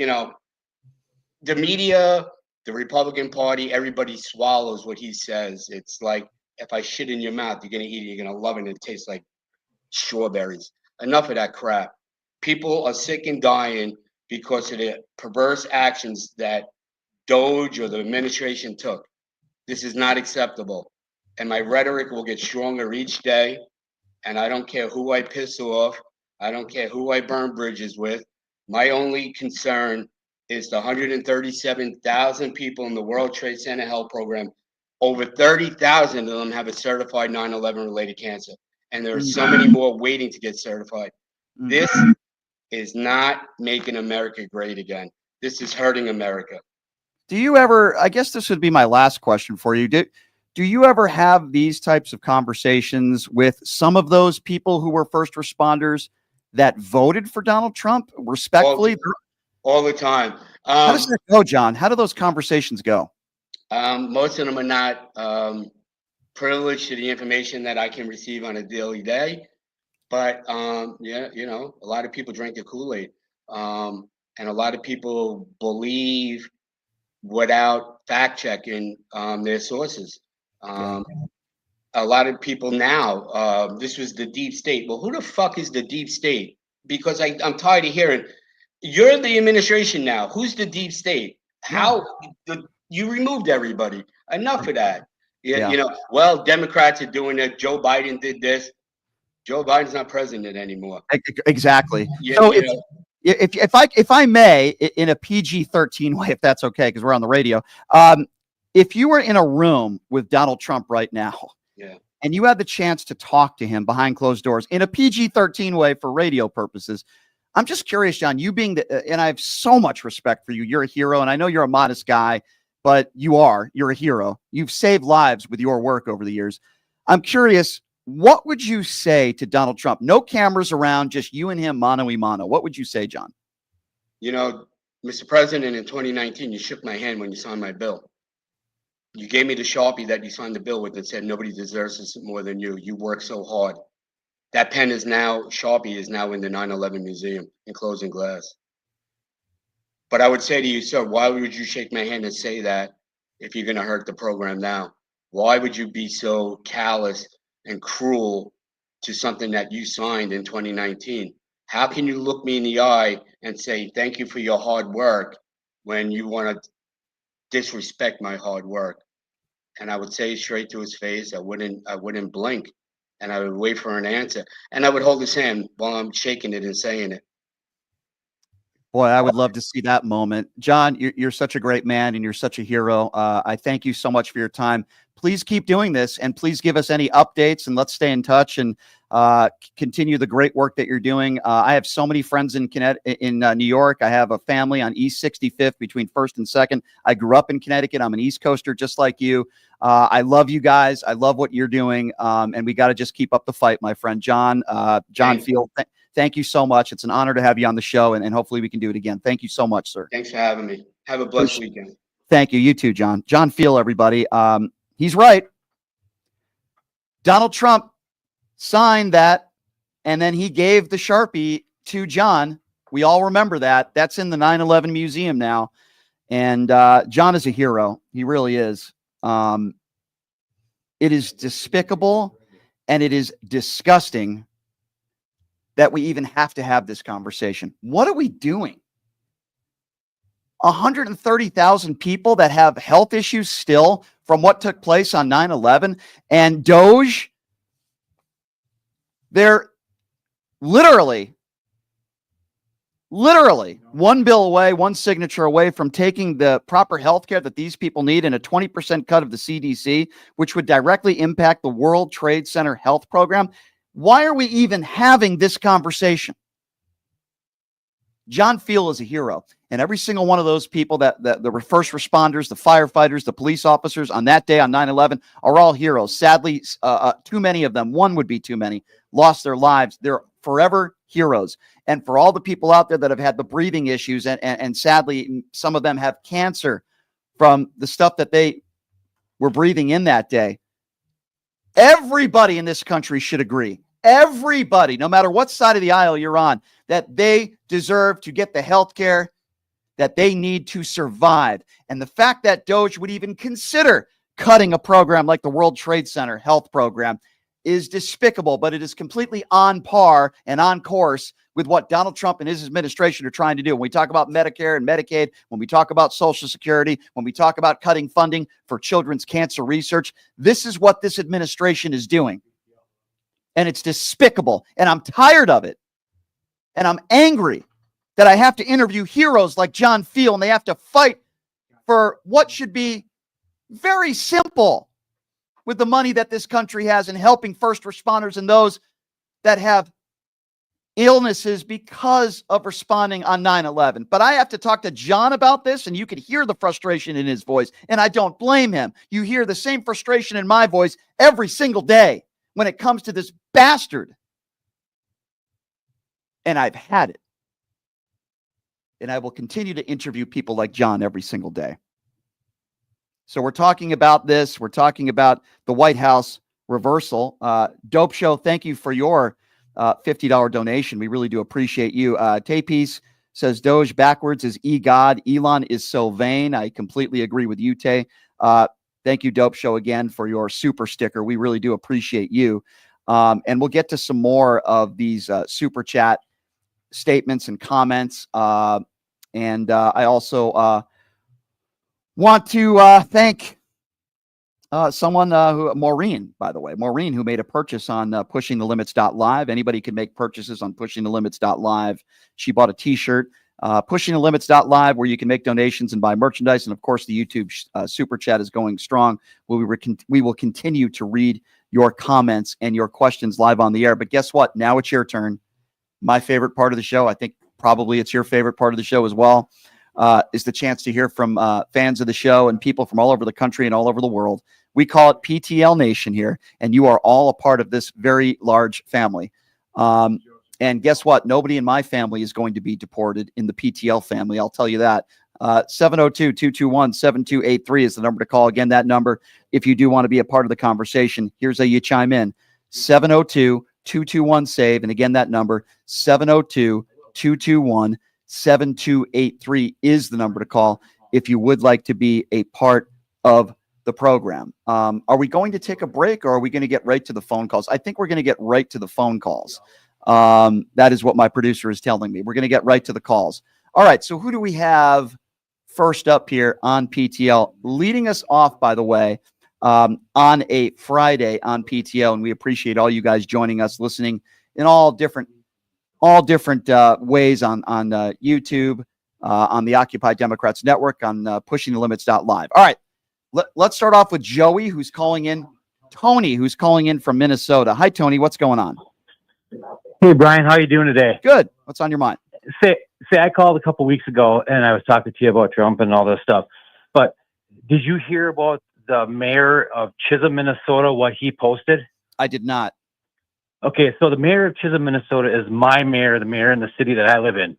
the media, the Republican Party, everybody swallows what he says. It's like, if I shit in your mouth, you're going to eat it, you're going to love it, and it tastes like strawberries. Enough of that crap. People are sick and dying because of the perverse actions that Doge or the administration took. This is not acceptable. And my rhetoric will get stronger each day. And I don't care who I piss off. I don't care who I burn bridges with. My only concern is the 137,000 people in the World Trade Center Health Program. Over 30,000 of them have a certified 9/11 related cancer. And there are so many more waiting to get certified. This is not making America great again. This is hurting America. Do you ever, I guess this would be my last question for you. Do you ever have these types of conversations with some of those people who were first responders that voted for Donald Trump respectfully? All the time. How does that go, John? How do those conversations go? Most of them are not privileged to the information that I can receive on a daily day. But yeah, a lot of people drink the Kool-Aid. And a lot of people believe without fact checking their sources. A lot of people now, this was the deep state. Well, who the fuck is the deep state? Because I'm tired of hearing, you're the administration now. Who's the deep state? How you removed everybody? Enough of that. Well, Democrats are doing it. Joe Biden did this. Joe Biden's not president anymore. Exactly. So if I may, in a PG-13 way, if that's okay, because we're on the radio, if you were in a room with Donald Trump right now, and you had the chance to talk to him behind closed doors in a PG-13 way for radio purposes, I'm just curious, John, you being and I have so much respect for you. You're a hero, and I know you're a modest guy, but you're a hero. You've saved lives with your work over the years. I'm curious, what would you say to Donald Trump? No cameras around, just you and him, mano a mano. What would you say, John? Mr. President, in 2019, you shook my hand when you signed my bill. You gave me the Sharpie that you signed the bill with that said nobody deserves this more than you. You work so hard. That pen is now, Sharpie is now in the 9/11 Museum in closing glass. But I would say to you, sir, why would you shake my hand and say that if you're going to hurt the program now? Why would you be so callous and cruel to something that you signed in 2019? How can you look me in the eye and say, thank you for your hard work, when you want to disrespect my hard work. And I would say it straight to his face. I wouldn't blink, and I would wait for an answer, and I would hold his hand while I'm shaking it and saying it. Boy, I would love to see that moment. John, you're such a great man and you're such a hero. I thank you so much for your time. Please keep doing this and please give us any updates and let's stay in touch and continue the great work that you're doing. I have so many friends in New York. I have a family on East 65th between 1st and 2nd. I grew up in Connecticut. I'm an East Coaster just like you. I love you guys. I love what you're doing. And we got to just keep up the fight, my friend. John Field, thank you so much. It's an honor to have you on the show, and hopefully we can do it again. Thank you so much, sir. Thanks for having me. Have a blessed weekend. Thank you. You too, John. John Field, everybody. He's right. Donald Trump signed that, and then he gave the Sharpie to John. We all remember that. That's in the 9/11 museum now. And John is a hero. He really is. It is despicable, and it is disgusting that we even have to have this conversation. What are we doing? 130,000 people that have health issues still from what took place on 9/11, and Doge, they're literally one bill away, one signature away from taking the proper health care that these people need and a 20% cut of the CDC, which would directly impact the World Trade Center health program. Why are we even having this conversation? John Field is a hero. And every single one of those people, the first responders, the firefighters, the police officers on that day on 9/11 are all heroes. Sadly, too many of them, one would be too many, lost their lives. They're forever heroes. And for all the people out there that have had the breathing issues, and sadly, some of them have cancer from the stuff that they were breathing in that day, everybody in this country should agree, everybody, no matter what side of the aisle you're on, that they deserve to get the health care that they need to survive. And the fact that Doge would even consider cutting a program like the World Trade Center health program is despicable, but it is completely on par and on course with what Donald Trump and his administration are trying to do. When we talk about Medicare and Medicaid, when we talk about Social Security, when we talk about cutting funding for children's cancer research, this is what this administration is doing. And it's despicable. And I'm tired of it. And I'm angry that I have to interview heroes like John Field, and they have to fight for what should be very simple with the money that this country has in helping first responders and those that have illnesses because of responding on 9/11. But I have to talk to John about this, and you can hear the frustration in his voice, and I don't blame him. You hear the same frustration in my voice every single day when it comes to this bastard. And I've had it. And I will continue to interview people like John every single day. So we're talking about this. We're talking about the White House reversal. Dope Show, thank you for your $50 donation. We really do appreciate you. Tay-Piece says Doge backwards is e-God. Elon is so vain. I completely agree with you, Tay. Thank you, Dope Show, again for your super sticker. We really do appreciate you. And we'll get to some more of these super chat statements and comments. And I also want to thank someone Maureen, by the way, Maureen, who made a purchase on pushingthelimits.live. Anybody can make purchases on pushingthelimits.live. She bought a t-shirt, pushingthelimits.live, where you can make donations and buy merchandise. And of course, the YouTube super chat is going strong. We will continue to read your comments and your questions live on the air. But guess what? Now it's your turn. My favorite part of the show, I think probably it's your favorite part of the show as well, is the chance to hear from fans of the show and people from all over the country and all over the world. We call it PTL Nation here, and you are all a part of this very large family. And guess what? Nobody in my family is going to be deported in the PTL family. I'll tell you that. 702-221-7283 is the number to call. Again, that number, if you do want to be a part of the conversation, here's how you chime in. 702-221-SAVE. And again, that number, 702-221-7283 is the number to call if you would like to be a part of the program. Are we going to take a break, or are we going to get right to the phone calls? I think we're going to get right to the phone calls. That is what my producer is telling me. We're going to get right to the calls. All right, so who do we have first up here on PTL, leading us off, by the way, on a Friday on PTL, and we appreciate all you guys joining us, listening in all different ways on YouTube, on the Occupy Democrats Network, on pushingthelimits.live. All right, let's start off with Joey, who's calling in. Tony, who's calling in from Minnesota. Hi, Tony. What's going on? Hey, Brian. How you doing today? Good. What's on your mind? Say, I called a couple weeks ago, and I was talking to you about Trump and all this stuff. But did you hear about the mayor of Chisholm, Minnesota, what he posted? I did not. Okay, so the mayor of Chisholm, Minnesota is my mayor, the mayor in the city that I live in.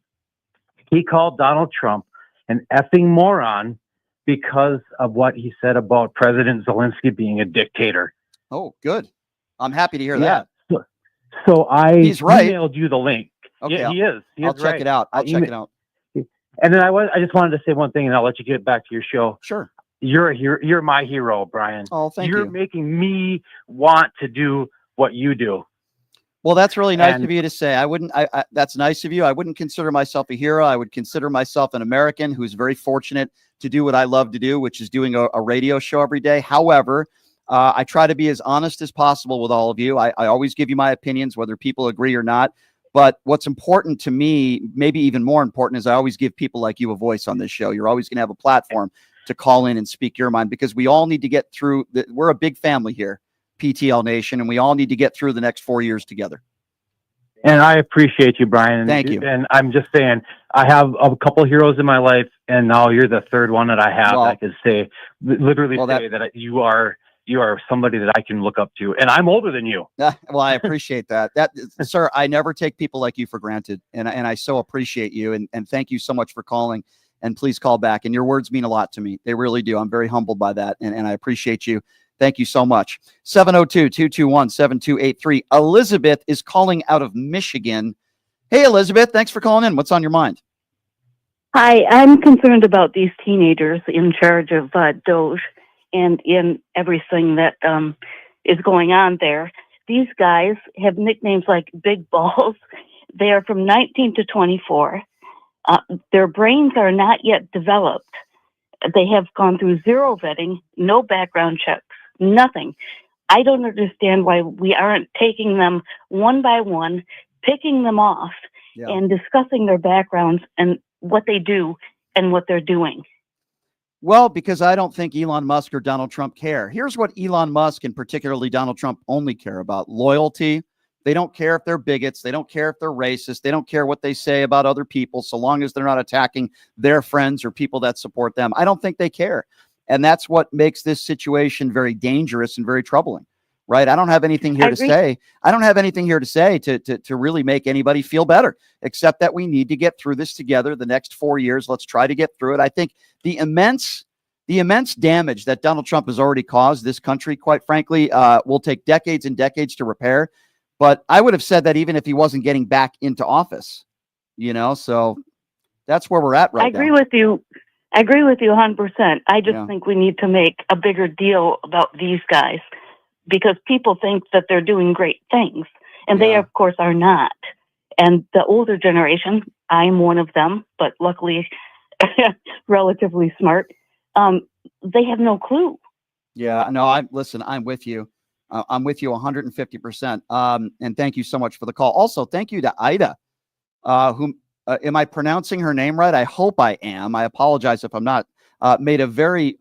He called Donald Trump an effing moron because of what he said about President Zelensky being a dictator. Oh, good. I'm happy to hear that. So I He's right. emailed you the link. Okay, yeah, he is. I'll check it out. I'll check it out. And then I just wanted to say one thing, and I'll let you get back to your show. Sure. You're a hero. You're my hero, Brian. Oh, thank you. You're making me want to do what you do. Well, that's really nice of you to say. That's nice of you. I wouldn't consider myself a hero. I would consider myself an American who's very fortunate to do what I love to do, which is doing a radio show every day. However, I try to be as honest as possible with all of you. I always give you my opinions, whether people agree or not. But what's important to me, maybe even more important, is I always give people like you a voice on this show. You're always going to have a platform to call in and speak your mind, because we all need to get through. We're a big family here, PTL Nation, and we all need to get through the next 4 years together. And I appreciate you, Brian. Thank you. And I'm just saying, I have a couple heroes in my life, and now you're the third one that I have. I could say, literally say that you are somebody that I can look up to, and I'm older than you. Well, I appreciate that. Sir, I never take people like you for granted, and I so appreciate you, and thank you so much for calling, and please call back. And your words mean a lot to me. They really do. I'm very humbled by that, and I appreciate you. Thank you so much. 702-221-7283. Elizabeth is calling out of Michigan. Hey, Elizabeth, thanks for calling in. What's on your mind? Hi, I'm concerned about these teenagers in charge of Doge and in everything that is going on there. These guys have nicknames like Big Balls. They are from 19 to 24. Their brains are not yet developed. They have gone through zero vetting, no background checks, nothing. I don't understand why we aren't taking them one by one, picking them off, and discussing their backgrounds and what they do and what they're doing. Well, because I don't think Elon Musk or Donald Trump care. Here's what Elon Musk and particularly Donald Trump only care about: loyalty. They don't care if they're bigots. They don't care if they're racist. They don't care what they say about other people, so long as they're not attacking their friends or people that support them. I don't think they care. And that's what makes this situation very dangerous and very troubling, right? I don't have anything here to say. I don't have anything here to say to really make anybody feel better, except that we need to get through this together the next 4 years. Let's try to get through it. I think the immense damage that Donald Trump has already caused this country, quite frankly, will take decades and decades to repair. But I would have said that even if he wasn't getting back into office, so that's where we're at right now. I agree with you 100%. I just think we need to make a bigger deal about these guys, because people think that they're doing great things, and they, of course, are not. And the older generation, I'm one of them, but luckily relatively smart, they have no clue. Yeah, no, I'm with you. I'm with you 150%. And thank you so much for the call. Also, thank you to Ida, whom, am I pronouncing her name right? I hope I am. I apologize if I'm not. Made a very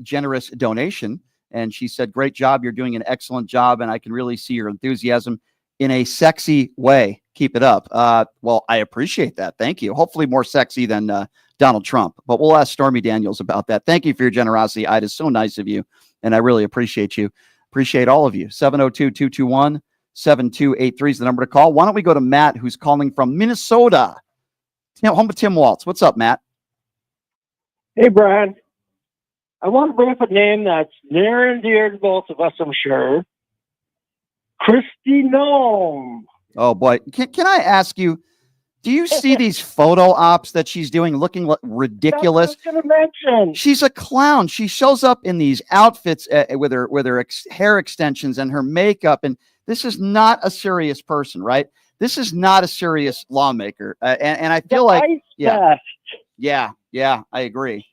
generous donation. And she said, "Great job. You're doing an excellent job. And I can really see your enthusiasm in a sexy way. Keep it up." Well, I appreciate that. Thank you. Hopefully more sexy than Donald Trump. But we'll ask Stormy Daniels about that. Thank you for your generosity, Ida. So nice of you. And I really appreciate you. Appreciate all of you. 702-221-7283 is the number to call. Why don't we go to Matt, who's calling from Minnesota? Home of Tim Waltz. What's up, Matt? Hey, Brian. I want to bring up a name that's near and dear to both of us, I'm sure. Kristi Noem. Oh, boy. Can I ask you, do you see these photo ops that she's doing looking ridiculous? That's what I was going to mention. She's a clown. She shows up in these outfits with her hair extensions and her makeup. And this is not a serious person, right? This is not a serious lawmaker. And I feel like, Yeah, I agree.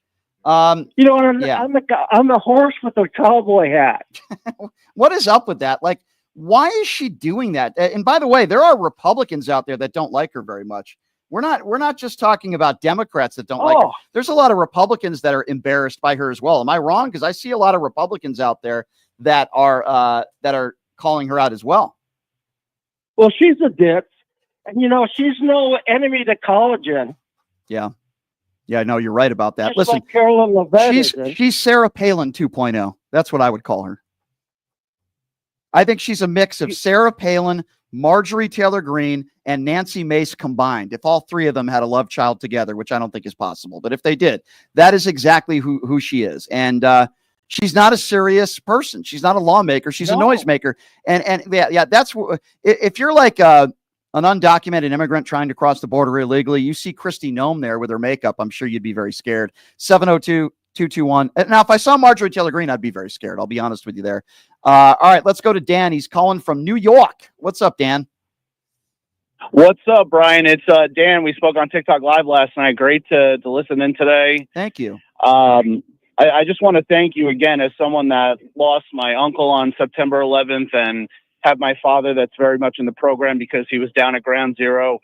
I'm the horse with the cowboy hat. What is up with that? Like, why is she doing that? And by the way, there are Republicans out there that don't like her very much. We're not just talking about Democrats that don't like her. There's a lot of Republicans that are embarrassed by her as well. Am I wrong? Because I see a lot of Republicans out there that are calling her out as well. Well, she's a ditz, and she's no enemy to collagen. Yeah, no, you're right about that. Just Listen, like Carolyn Levitt she's Sarah Palin 2.0. That's what I would call her. I think she's a mix of Sarah Palin, Marjorie Taylor Greene, and Nancy Mace combined. If all three of them had a love child together, which I don't think is possible, but if they did, that is exactly who she is. And she's not a serious person. She's not a lawmaker. She's a noisemaker. And that's if you're like an undocumented immigrant trying to cross the border illegally, you see Kristi Noem there with her makeup, I'm sure you'd be very scared. 702-221. Now, if I saw Marjorie Taylor Greene, I'd be very scared. I'll be honest with you there. All right, let's go to Dan. He's calling from New York. What's up, Dan? What's up, Brian? It's Dan. We spoke on TikTok Live last night. Great to listen in today. Thank you. I just want to thank you again as someone that lost my uncle on September 11th and have my father that's very much in the program because he was down at Ground Zero,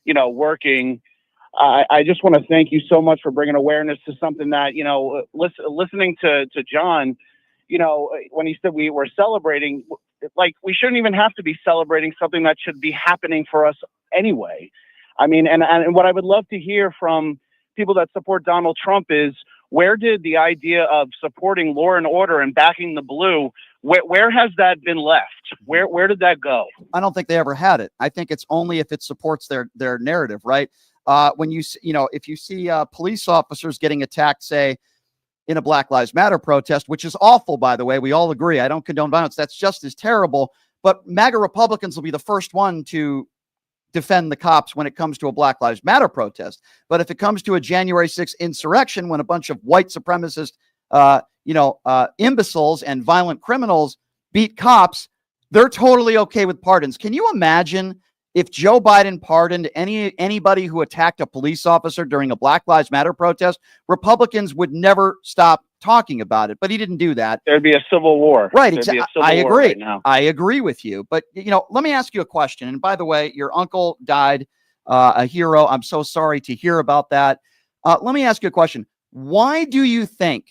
working. I just want to thank you so much for bringing awareness to something that, listening to John, when he said we were celebrating, like we shouldn't even have to be celebrating something that should be happening for us anyway. I mean, and what I would love to hear from people that support Donald Trump is, where did the idea of supporting law and order and backing the blue, where has that been left? Where did that go? I don't think they ever had it. I think it's only if it supports their narrative, right? When if you see police officers getting attacked, say, in a Black Lives Matter protest, which is awful, by the way, we all agree. I don't condone violence. That's just as terrible. But MAGA Republicans will be the first one to defend the cops when it comes to a Black Lives Matter protest. But if it comes to a January 6th insurrection, when a bunch of white supremacist, imbeciles and violent criminals beat cops, they're totally okay with pardons. Can you imagine if Joe Biden pardoned anybody who attacked a police officer during a Black Lives Matter protest? Republicans would never stop talking about it, but he didn't do that. There'd be a civil war. Right, exactly. I agree. Right now. I agree with you. But, let me ask you a question. And by the way, your uncle died, a hero. I'm so sorry to hear about that. Let me ask you a question. Why do you think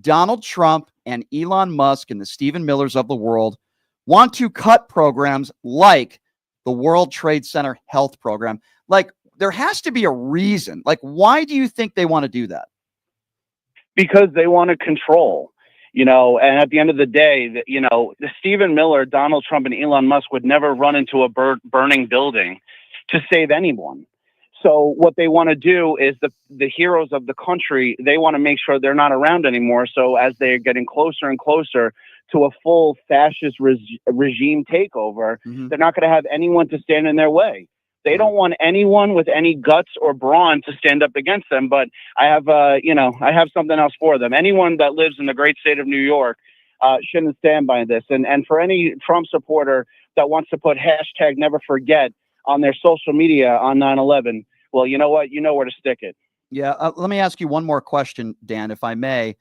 Donald Trump and Elon Musk and the Stephen Millers of the world want to cut programs like the World Trade Center health program? Like, there has to be a reason. Like, why do you think they want to do that? Because they want to control, and at the end of the day, the Stephen Miller, Donald Trump, and Elon Musk would never run into a burning building to save anyone. So what they want to do is the heroes of the country, they want to make sure they're not around anymore. So as they're getting closer and closer to a full fascist regime takeover, they're not going to have anyone to stand in their way. They don't want anyone with any guts or brawn to stand up against them. But I have, I have something else for them. Anyone that lives in the great state of New York shouldn't stand by this. And for any Trump supporter that wants to put hashtag never forget on their social media on 9/11, well, you know what? You know where to stick it. Yeah. Let me ask you one more question, Dan, if I may.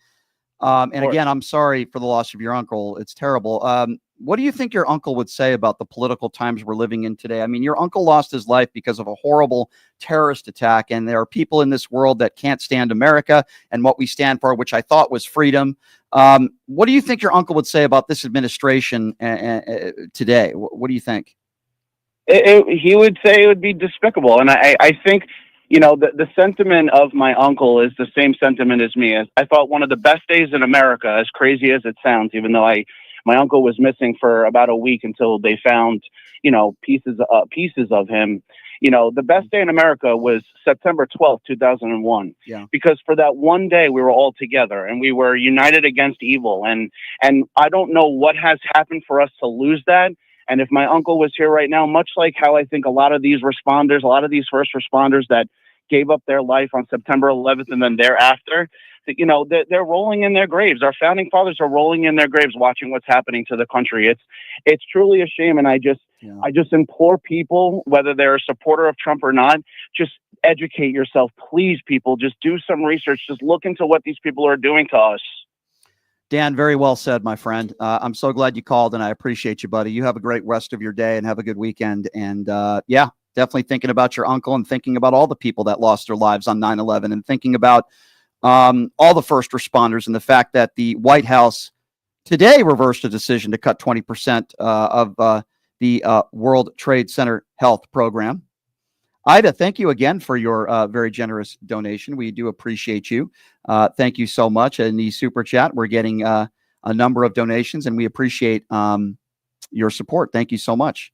And again, I'm sorry for the loss of your uncle. It's terrible. What do you think your uncle would say about the political times we're living in today? I mean, your uncle lost his life because of a horrible terrorist attack, and there are people in this world that can't stand America and what we stand for, which I thought was freedom. What do you think your uncle would say about this administration today? What do you think? He would say it would be despicable. And I think, the sentiment of my uncle is the same sentiment as me. I thought one of the best days in America, as crazy as it sounds, even though my uncle was missing for about a week until they found, pieces of him. The best day in America was September 12th, 2001. Yeah. Because for that one day we were all together and we were united against evil. And I don't know what has happened for us to lose that. And if my uncle was here right now, much like how I think a lot of these responders, a lot of these first responders that gave up their life on September 11th and then thereafter, they're rolling in their graves. Our founding fathers are rolling in their graves, watching what's happening to the country. It's truly a shame, and I just implore people, whether they're a supporter of Trump or not, just educate yourself, please. People, just do some research. Just look into what these people are doing to us. Dan, very well said, my friend. I'm so glad you called, and I appreciate you, buddy. You have a great rest of your day and have a good weekend. And yeah, definitely thinking about your uncle and thinking about all the people that lost their lives on 9/11 and thinking about all the first responders and the fact that the White House today reversed a decision to cut 20% of the World Trade Center health program. Ida, thank you again for your very generous donation. We do appreciate you. Thank you so much. In the super chat, we're getting a number of donations, and we appreciate your support. Thank you so much.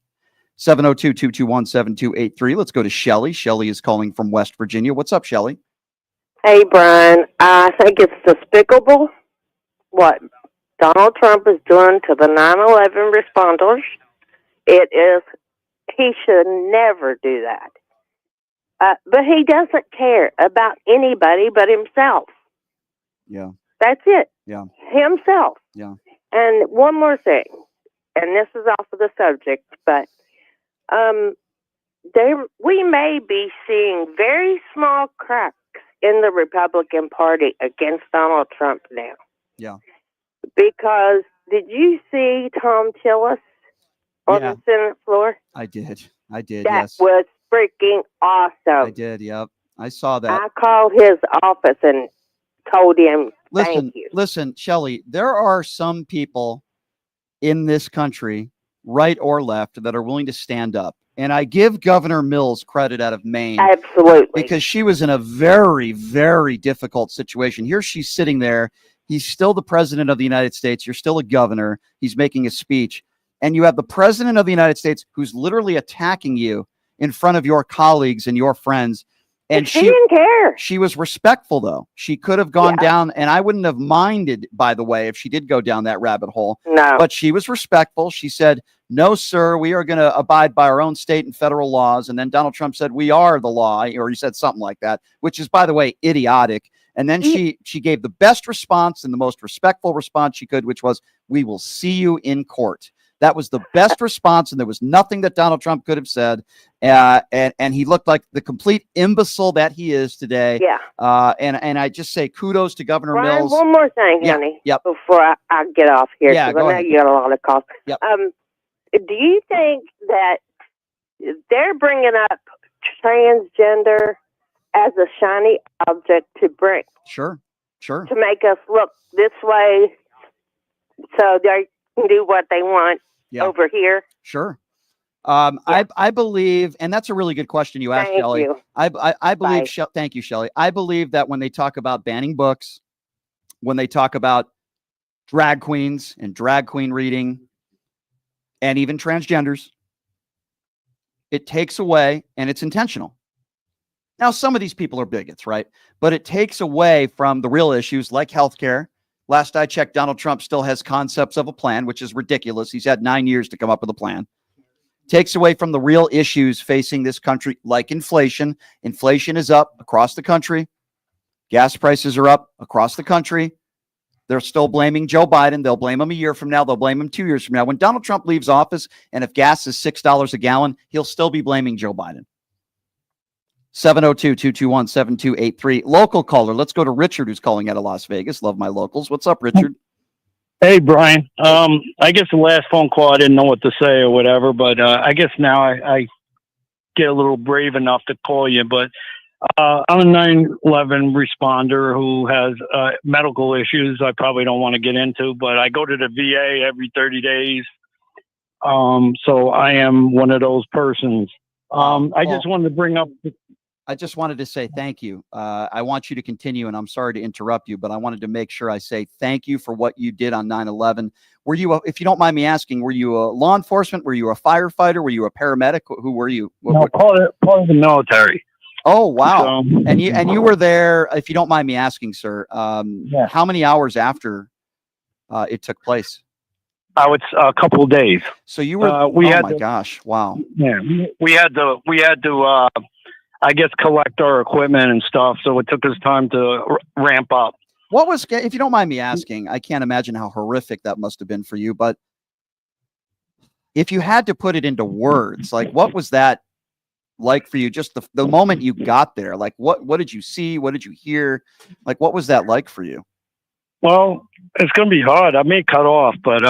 702-221-7283. Let's go to Shelly. Shelly is calling from West Virginia. What's up, Shelly? Hey, Brian. I think it's despicable what Donald Trump is doing to the 9/11 responders. He should never do that. But he doesn't care about anybody but himself. Yeah. That's it. Yeah. Himself. Yeah. And one more thing, and this is off of the subject, but we may be seeing very small cracks in the Republican Party against Donald Trump now. Yeah. Because did you see Tom Tillis on the Senate floor? I did. That yes. Was freaking awesome. I did, yep. I saw that. I called his office and told him thank you. Listen, Shelley, there are some people in this country, right or left, that are willing to stand up. And I give Governor Mills credit out of Maine. Absolutely. Because she was in a very, very difficult situation. Here she's sitting there. He's still the president of the United States. You're still a governor. He's making a speech. And you have the president of the United States who's literally attacking you in front of your colleagues and your friends. And she didn't care. She was respectful, though. She could have gone down, and I wouldn't have minded, by the way, if she did go down that rabbit hole. No. But she was respectful. She said, no, sir, we are going to abide by our own state and federal laws. And then Donald Trump said, we are the law, or he said something like that, which is, by the way, idiotic. And then she gave the best response and the most respectful response she could, which was, we will see you in court. That was the best response, and there was nothing that Donald Trump could have said. And he looked like the complete imbecile that he is today. Yeah. And I just say kudos to Governor Brian, Mills. one more thing, honey, before I get off here, Yeah, because go I know ahead. you got a lot of calls. Yep. Do you think that they're bringing up transgender as a shiny object to bring? Sure. To make us look this way so they can do what they want over here? Sure. I believe, and that's a really good question you asked, Thank Shelley. you. I believe, Bye. thank you, Shelley. I believe that when they talk about banning books, when they talk about drag queens and drag queen reading, and even transgenders, it takes away, and it's intentional. Now, some of these people are bigots, right? But it takes away from the real issues like healthcare. Last I checked, Donald Trump still has concepts of a plan, which is ridiculous. He's had 9 years to come up with a plan. Takes away from the real issues facing this country, like inflation. Inflation is up across the country. Gas prices are up across the country. They're still blaming Joe Biden. They'll blame him a year from now. They'll blame him 2 years from now. When Donald Trump leaves office, and if gas is $6 a gallon, he'll still be blaming Joe Biden. 702-221-7283. Local caller. Let's go to Richard, who's calling out of Las Vegas. Love my locals. What's up, Richard? Hey, Brian. I guess the last phone call I didn't know what to say or whatever, but I guess now I get a little brave enough to call you. But I'm a 9/11 responder who has medical issues I probably don't want to get into, but I go to the VA every 30 days. So I am one of those persons. I just wanted to bring up. I just wanted to say thank you. I want you to continue, and I'm sorry to interrupt you, but I wanted to make sure I say thank you for what you did on 9/11. Were you, if you don't mind me asking, were you a law enforcement? Were you a firefighter? Were you a paramedic? Who were you? No, part of the military. Oh, wow. And you were there, if you don't mind me asking, sir, how many hours after it took place? I would a couple of days. So you were, gosh. Wow. Yeah. We had to I guess collect our equipment and stuff. So it took us time to ramp up. What was, if you don't mind me asking, I can't imagine how horrific that must have been for you, but if you had to put it into words, like what was that like for you? Just the moment you got there, like what did you see? What did you hear? Like, what was that like for you? Well, it's going to be hard. I may cut off, but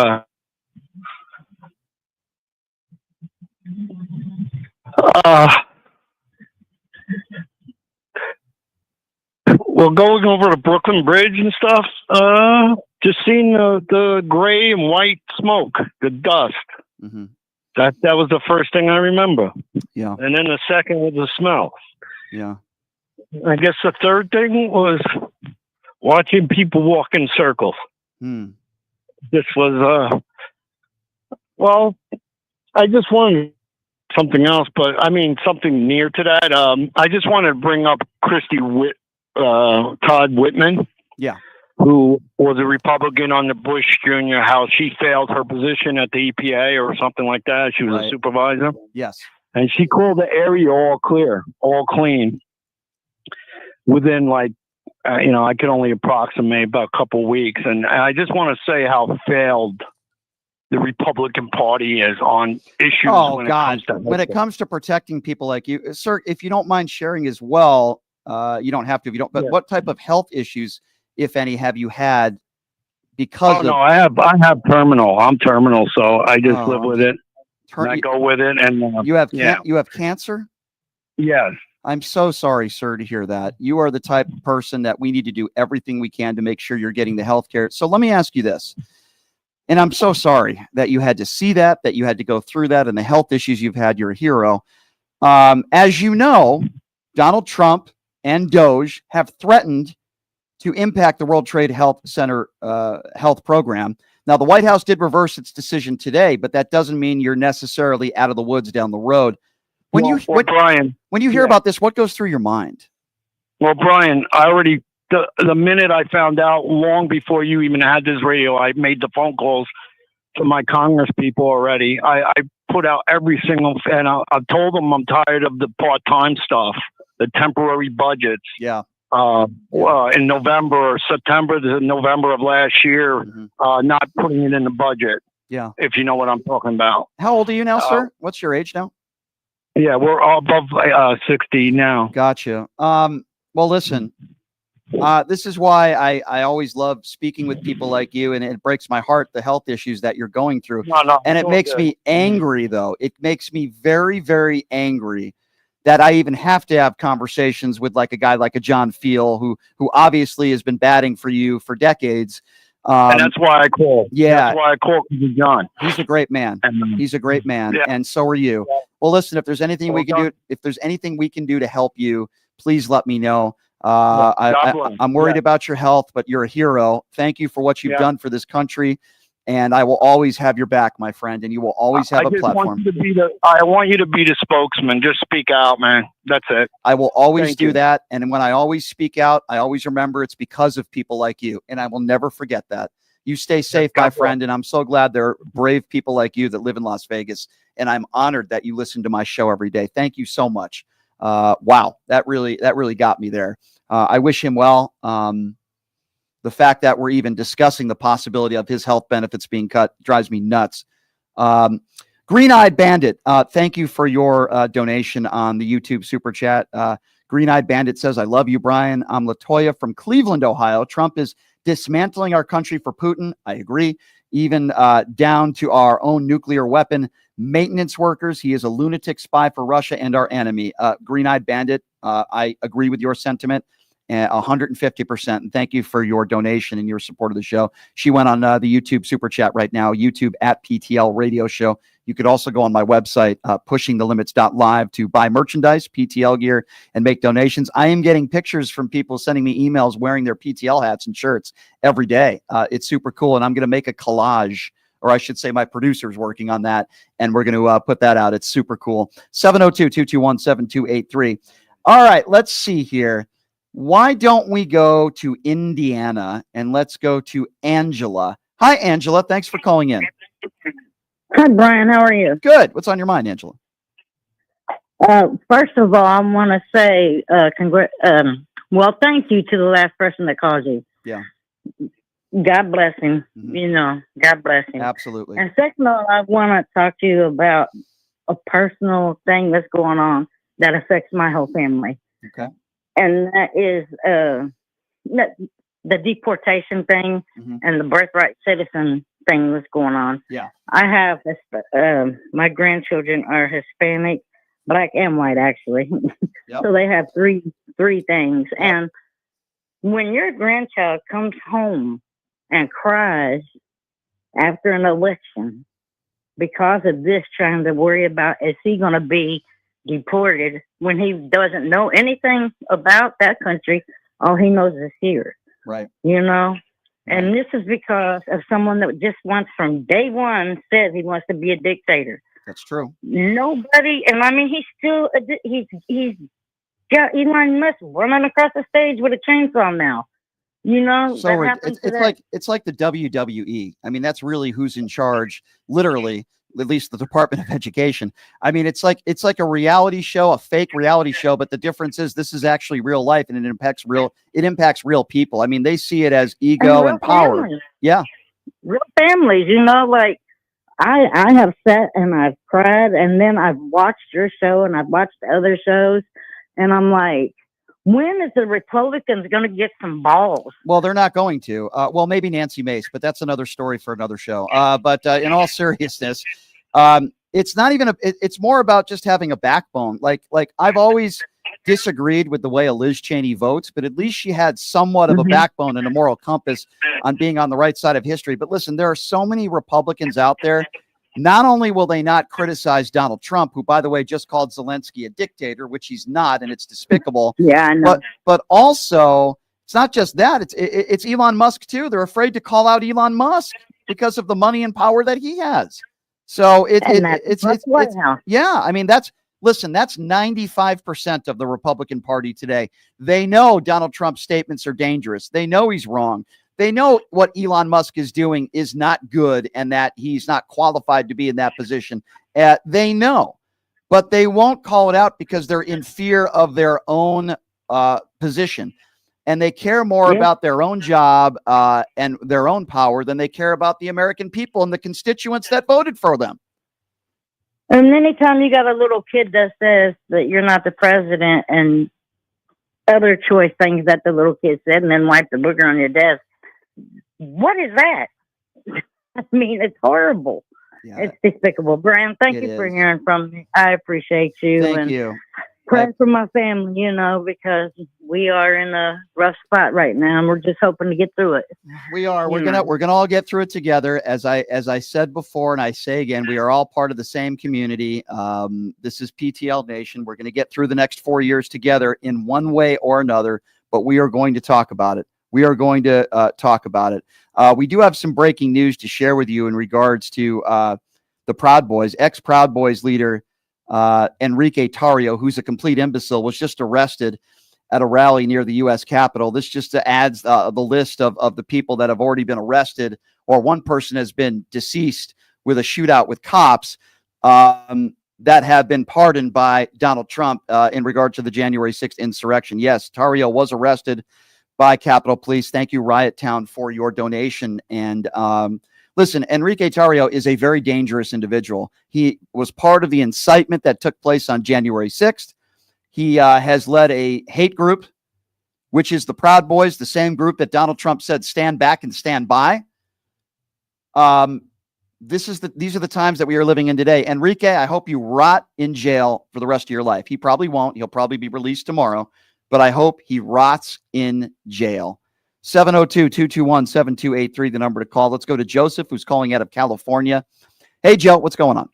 well, going over the Brooklyn Bridge and stuff, just seeing the gray and white smoke, the dust. Mm-hmm. That was the first thing I remember. Yeah. And then the second was the smell. Yeah. I guess the third thing was watching people walk in circles. This was, well, I just wanted something else, but I mean, something near to that. I just wanted to bring up Todd Whitman. Yeah. Who was a Republican on the Bush Jr. House. She failed her position at the EPA or something like that. She was a supervisor. Yes. And she called the area all clear, all clean. Within I could only approximate about a couple of weeks. And I just want to say how failed the Republican Party is on issues when it comes to protecting people like you. Sir, if you don't mind sharing as well, you don't have to if you don't, but what type of health issues, if any, have you had because no, I have terminal. I'm terminal, so I just live with it. And I go with it, and you have you have cancer? Yes. I'm so sorry, sir, to hear that. You are the type of person that we need to do everything we can to make sure you're getting the health care. So let me ask you this. And I'm so sorry that you had to see that you had to go through that, and the health issues you've had. You're a hero. As you know, Donald Trump and Doge have threatened to impact the World Trade Health Center health program. Now, the White House did reverse its decision today, but that doesn't mean you're necessarily out of the woods down the road. When you hear about this, what goes through your mind? Well, Brian, I already the minute I found out, long before you even had this radio, I made the phone calls to my Congress people already. I put out every single, and I told them I'm tired of the part-time stuff, the temporary budgets. Yeah. In November or September to November of last year, not putting it in the budget. Yeah. If you know what I'm talking about. How old are you now, sir? What's your age now? Yeah, we're above 60 now. Gotcha. Well, listen, this is why I always love speaking with people like you, and it breaks my heart, the health issues that you're going through. And it makes me angry, though. It makes me very, very angry that I even have to have conversations with like a guy like a John Field, who obviously has been batting for you for decades. And that's why I call. Yeah. That's why I call John. He's a great man. He's a great man. Yeah. And so are you. Well, listen, if there's anything we can do to help you, please let me know. I'm worried about your health, but you're a hero. Thank you for what you've done for this country. And I will always have your back, my friend, and you will always have a platform. I want you to be the spokesman. Just speak out, man. That's it. I will always do that. And when I always speak out, I always remember it's because of people like you. And I will never forget that. You stay safe, my friend. And I'm so glad there are brave people like you that live in Las Vegas. And I'm honored that you listen to my show every day. Thank you so much. Wow. That really got me there. I wish him well. The fact that we're even discussing the possibility of his health benefits being cut drives me nuts. Green-Eyed Bandit, thank you for your donation on the YouTube Super Chat. Green-Eyed Bandit says, I love you, Brian. I'm Latoya from Cleveland, Ohio. Trump is dismantling our country for Putin. I agree. Even down to our own nuclear weapon maintenance workers. He is a lunatic spy for Russia and our enemy. Green-Eyed Bandit, I agree with your sentiment. 150%. And thank you for your donation and your support of the show. She went on the YouTube Super Chat right now, YouTube at PTL Radio Show. You could also go on my website, pushingthelimits.live, to buy merchandise, PTL gear, and make donations. I am getting pictures from people sending me emails wearing their PTL hats and shirts every day. It's super cool. And I'm going to make a collage, or I should say my producer's working on that, and we're going to put that out. It's super cool. 702-221-7283. All right, let's see here. Why don't we go to Indiana and let's go to Angela. Hi, Angela. Thanks for calling in. Hi, Brian. How are you? Good. What's on your mind, Angela? First of all, I want to say, thank you to the last person that called you. Yeah. God bless him. God bless him. Absolutely. And second of all, I want to talk to you about a personal thing that's going on that affects my whole family. Okay. And that is the deportation thing and the birthright citizen thing that's going on. Yeah. I have my grandchildren are Hispanic, Black, and white, actually. Yep. So they have three things. Yep. And when your grandchild comes home and cries after an election because of this, trying to worry about is he going to be deported when he doesn't know anything about that country, all he knows is here. Right. And this is because of someone that just wants from day one says he wants to be a dictator. That's true. Nobody, and I mean, he's still, he's got Elon Musk running across the stage with a chainsaw now. So it's like the WWE. I mean, that's really who's in charge, literally, at least the Department of Education. I mean, it's like a reality show, a fake reality show, but the difference is this is actually real life and it impacts real people. I mean, they see it as ego and power. Families. Yeah. Real families, like I have sat and I've cried, and then I've watched your show and I've watched other shows, and I'm like, when is the Republicans going to get some balls? Well, they're not going to. Well, maybe Nancy Mace, but that's another story for another show. But in all seriousness, it's not even it's more about just having a backbone. Like I've always disagreed with the way a Liz Cheney votes, but at least she had somewhat of a backbone and a moral compass on being on the right side of history. But listen, there are so many Republicans out there. Not only will they not criticize Donald Trump, who, by the way, just called Zelensky a dictator, which he's not, and it's despicable. Yeah, I know. But also, it's not just that. It's Elon Musk, too. They're afraid to call out Elon Musk because of the money and power that he has. So it's yeah. I mean, that's 95% of the Republican Party today. They know Donald Trump's statements are dangerous. They know he's wrong. They know what Elon Musk is doing is not good and that he's not qualified to be in that position. They know, but they won't call it out because they're in fear of their own position. And they care more about their own job and their own power than they care about the American people and the constituents that voted for them. And anytime you got a little kid that says that you're not the president and other choice things that the little kid said, and then wipe the booger on your desk, what is that? I mean, it's horrible. Yeah. It's despicable. Brian, thank you for hearing from me. I appreciate you. Thank you. Pray for my family, because we are in a rough spot right now, and we're just hoping to get through it. We are. We're gonna all get through it together. As I said before, and I say again, we are all part of the same community. This is PTL Nation. We're gonna get through the next 4 years together in one way or another. But we are going to talk about it. We are going to talk about it. We do have some breaking news to share with you in regards to the Proud Boys. Ex-Proud Boys leader Enrique Tarrio, who's a complete imbecile, was just arrested at a rally near the U.S. Capitol. This just adds the list of the people that have already been arrested, or one person has been deceased with a shootout with cops that have been pardoned by Donald Trump in regard to the January 6th insurrection. Yes, Tarrio was arrested by Capitol Police. Thank you, Riot Town, for your donation. And listen, Enrique Tarrio is a very dangerous individual. He was part of the incitement that took place on January 6th. He has led a hate group, which is the Proud Boys, the same group that Donald Trump said stand back and stand by. These are the times that we are living in today. Enrique, I hope you rot in jail for the rest of your life. He probably won't. He'll probably be released tomorrow. But I hope he rots in jail. 702-221-7283, the number to call. Let's go to Joseph, who's calling out of California. Hey, Joe, what's going on?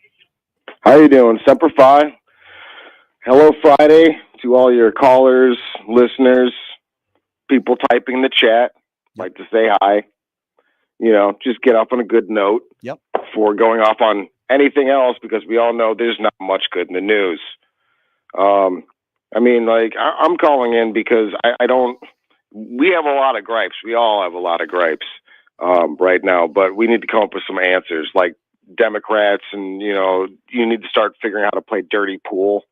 How you doing? Semper Fi. Hello, Friday, to all your callers, listeners, people typing in the chat. Like to say hi. Just get off on a good note before going off on anything else, because we all know there's not much good in the news. I'm calling in because we have a lot of gripes. We all have a lot of gripes right now, but we need to come up with some answers, like Democrats, and, you need to start figuring out how to play dirty pool,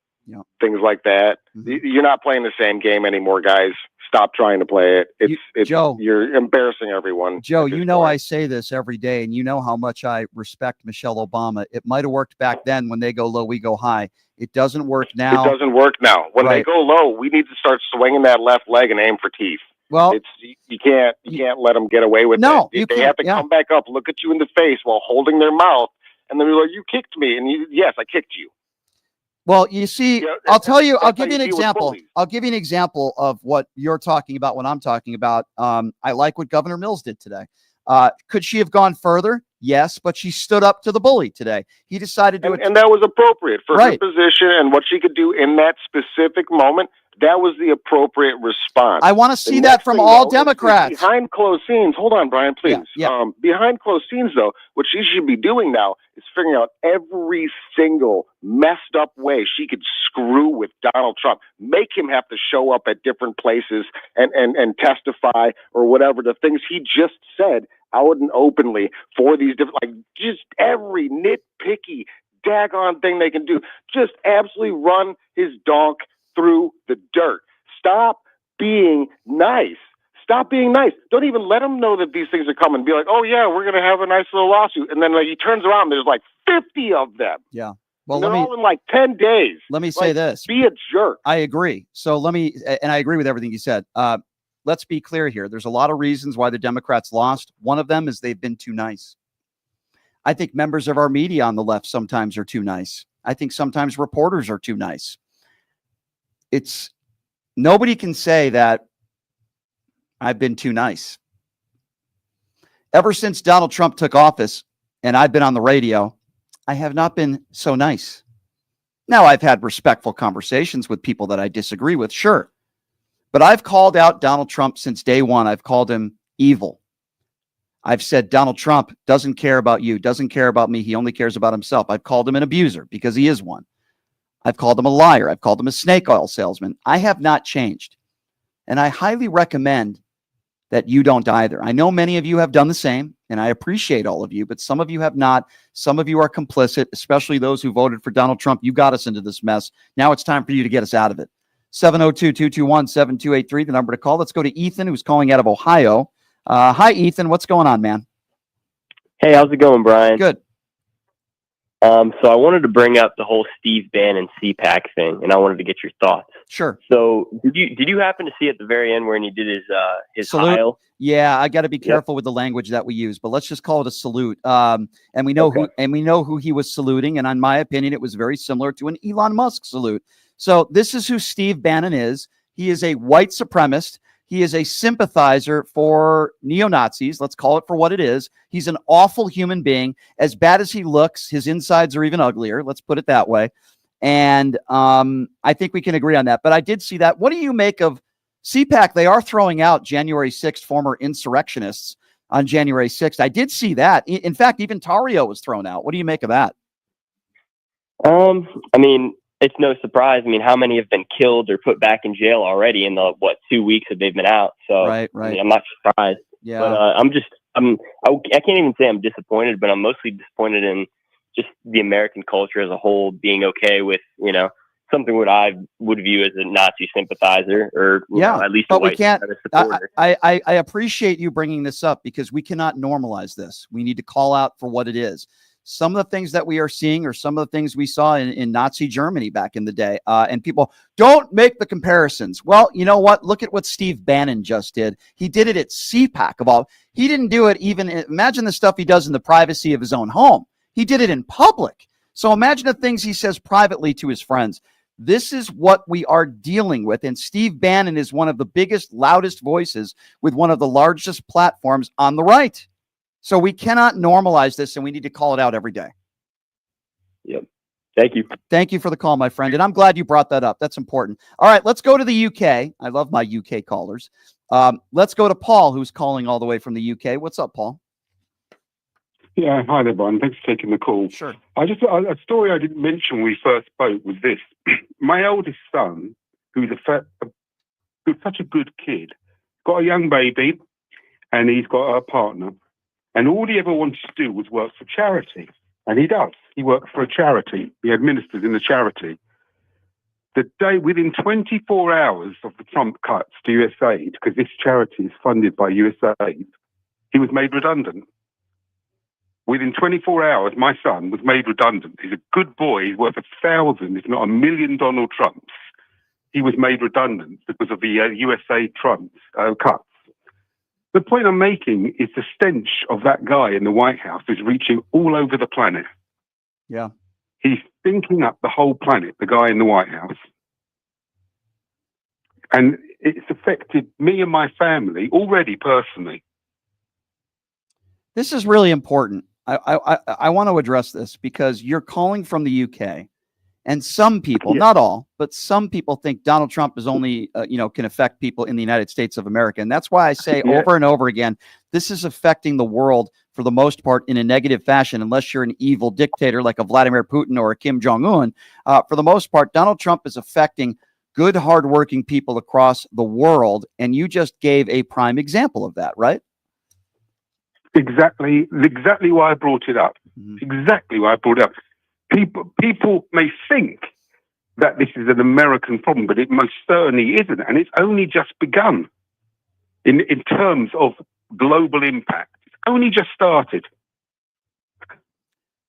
things like that. You're not playing the same game anymore, guys. stop trying to play it. It's Joe, you're embarrassing everyone. Joe, you know I say this every day, and you know how much I respect Michelle Obama. It might have worked back then when they go low, we go high. It doesn't work now. It doesn't work now. When they go low, we need to start swinging that left leg and aim for teeth. Well, you can't let them get away with it. They have to come back up, look at you in the face while holding their mouth, and then be like, "You kicked me," and yes, I kicked you. Well, you see, I'll tell you, I'll give you an deal with example. bullies. I'll give you an example of what you're talking about when I'm talking about. I like what Governor Mills did today. Could she have gone further? Yes, but she stood up to the bully today. He decided to. And that was appropriate for her position and what she could do in that specific moment. That was the appropriate response. I want to see that from all Democrats. Behind closed scenes, hold on, Brian, please. Behind closed scenes, though, what she should be doing now is figuring out every single messed up way she could screw with Donald Trump, make him have to show up at different places and testify or whatever, the things he just said out and openly for these different, like just every nitpicky, daggone thing they can do. Just absolutely run his donk through the dirt. Stop being nice. Stop being nice. Don't even let him know that these things are coming. Be like, oh yeah, we're going to have a nice little lawsuit. And then he turns around, there's like 50 of them. Yeah. Well, and they're all in like 10 days. Let me say this. Be a jerk. I agree. So and I agree with everything you said. Let's be clear here. There's a lot of reasons why the Democrats lost. One of them is they've been too nice. I think members of our media on the left sometimes are too nice. I think sometimes reporters are too nice. Nobody can say that I've been too nice. Ever since Donald Trump took office and I've been on the radio, I have not been so nice. Now, I've had respectful conversations with people that I disagree with, sure. But I've called out Donald Trump since day one. I've called him evil. I've said Donald Trump doesn't care about you, doesn't care about me. He only cares about himself. I've called him an abuser because he is one. I've called him a liar. I've called him a snake oil salesman. I have not changed. And I highly recommend that you don't either. I know many of you have done the same, and I appreciate all of you, but some of you have not. Some of you are complicit, especially those who voted for Donald Trump. You got us into this mess. Now it's time for you to get us out of it. 702-221-7283, the number to call. Let's go to Ethan, who's calling out of Ohio. Hi, Ethan. What's going on, man? Hey, how's it going, Brian? Good. So I wanted to bring up the whole Steve Bannon CPAC thing, and I wanted to get your thoughts. Sure. So did you happen to see at the very end when he did his salute? Heil? Yeah, I got to be careful with the language that we use, but let's just call it a salute. And we know who he was saluting, and in my opinion, it was very similar to an Elon Musk salute. So this is who Steve Bannon is. He is a white supremacist. He is a sympathizer for neo-Nazis. Let's call it for what it is. He's an awful human being. As bad as he looks, his insides are even uglier. Let's put it that way. And I think we can agree on that. But I did see that. What do you make of CPAC? They are throwing out January 6th former insurrectionists on January 6th. I did see that. In fact, even Tarrio was thrown out. What do you make of that? I mean, it's no surprise. I mean, how many have been killed or put back in jail already in the 2 weeks that they've been out? So right. I mean, I'm not surprised. Yeah. But I can't even say I'm disappointed, but I'm mostly disappointed in just the American culture as a whole being okay with, something what I would view as a Nazi sympathizer or at least a white supporter. I appreciate you bringing this up because we cannot normalize this. We need to call out for what it is. Some of the things that we are seeing are some of the things we saw in Nazi Germany back in the day. And people don't make the comparisons. Well, you know what? Look at what Steve Bannon just did. He did it at CPAC of all. He didn't do it even. Imagine the stuff he does in the privacy of his own home. He did it in public. So imagine the things he says privately to his friends. This is what we are dealing with. And Steve Bannon is one of the biggest, loudest voices with one of the largest platforms on the right. So we cannot normalize this, and we need to call it out every day. Yep. Thank you. Thank you for the call, my friend. And I'm glad you brought that up. That's important. All right, let's go to the UK. I love my UK callers. Let's go to Paul, who's calling all the way from the UK. What's up, Paul? Yeah, hi there, Brian. Thanks for taking the call. Sure. A story I didn't mention when we first spoke was this. My oldest son, who's such a good kid, got a young baby, and he's got a partner. And all he ever wanted to do was work for charity. And he does. He works for a charity. He administers in a charity. The day within 24 hours of the Trump cuts to USAID, because this charity is funded by USAID, he was made redundant. Within 24 hours, my son was made redundant. He's a good boy. He's worth 1,000, if not 1,000,000 Donald Trumps. He was made redundant because of the USA Trump cuts. The point I'm making is the stench of that guy in the White House is reaching all over the planet. Yeah. He's stinking up the whole planet, the guy in the White House. And it's affected me and my family already personally. This is really important. I want to address this because you're calling from the UK, and some people, not all, but some people think Donald Trump is only, can affect people in the United States of America. And that's why I say over and over again, this is affecting the world for the most part in a negative fashion, unless you're an evil dictator like a Vladimir Putin or a Kim Jong-un. For the most part, Donald Trump is affecting good, hardworking people across the world. And you just gave a prime example of that, right? Exactly why I brought it up. Exactly why I brought it up. People may think that this is an American problem, but it most certainly isn't. And it's only just begun in terms of global impact. It's only just started.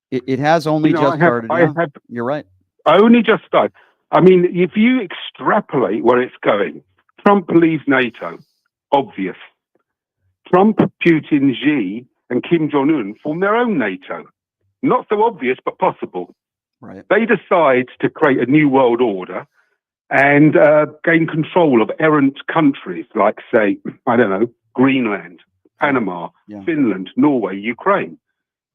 It has only just started. You're right. Only just started. I mean, if you extrapolate where it's going, Trump leaves NATO, obvious. Trump, Putin, Xi, and Kim Jong-un form their own NATO. Not so obvious, but possible. Right. They decide to create a new world order and gain control of errant countries like, say, I don't know, Greenland, Panama, Finland, Norway, Ukraine.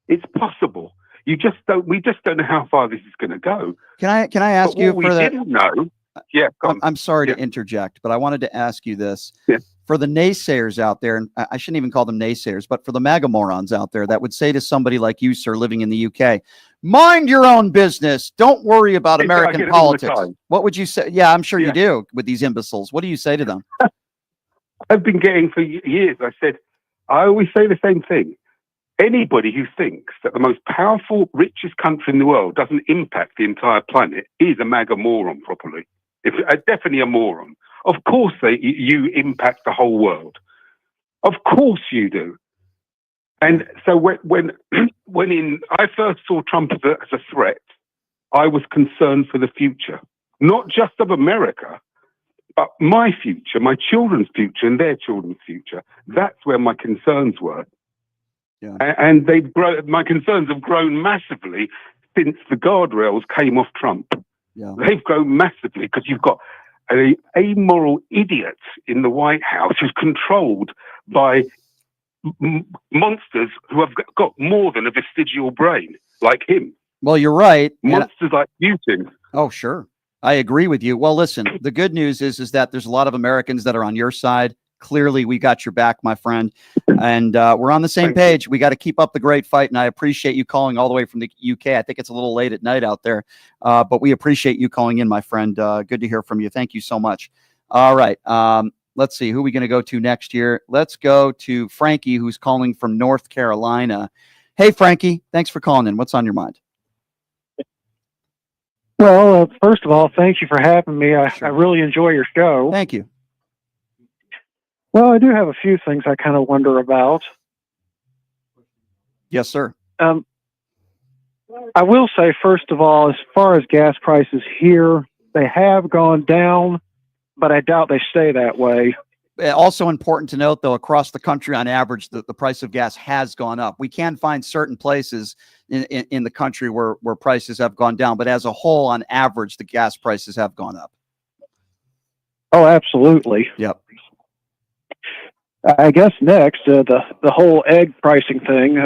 It's possible. We just don't know how far this is going to go. Can I ask you for that? Didn't know. Yeah, I'm sorry to interject, but I wanted to ask you this. For the naysayers out there, and I shouldn't even call them naysayers, but for the MAGA morons out there that would say to somebody like you, sir, living in the UK, mind your own business. Don't worry about American politics. What would you say? Yeah, I'm sure you do with these imbeciles. What do you say to them? I've been getting for years. I always say the same thing. Anybody who thinks that the most powerful, richest country in the world doesn't impact the entire planet is a MAGA moron, properly. Definitely a moron. Of course you impact the whole world. Of course you do. And so when I first saw Trump as a threat, I was concerned for the future, not just of America, but my future, my children's future, and their children's future. That's where my concerns were. Yeah. And my concerns have grown massively since the guardrails came off Trump. Yeah. They've grown massively because you've got an amoral idiot in the White House who's controlled by monsters who have got more than a vestigial brain, like him. Well, you're right. Monsters like Putin. Oh, sure. I agree with you. Well, listen, the good news is that there's a lot of Americans that are on your side. Clearly, we got your back, my friend. And we're on the same page. We got to keep up the great fight. And I appreciate you calling all the way from the UK. I think it's a little late at night out there. But we appreciate you calling in, my friend. Good to hear from you. Thank you so much. All right. Let's see. Who are we going to go to next here? Let's go to Frankie, who's calling from North Carolina. Hey, Frankie. Thanks for calling in. What's on your mind? Well, first of all, thank you for having me. I really enjoy your show. Thank you. Well, I do have a few things I kind of wonder about. Yes, sir. I will say, first of all, as far as gas prices here, they have gone down, but I doubt they stay that way. Also important to note, though, across the country, on average, the price of gas has gone up. We can find certain places in the country where prices have gone down, but as a whole, on average, the gas prices have gone up. Oh, absolutely. Yep. I guess next, the whole egg pricing thing,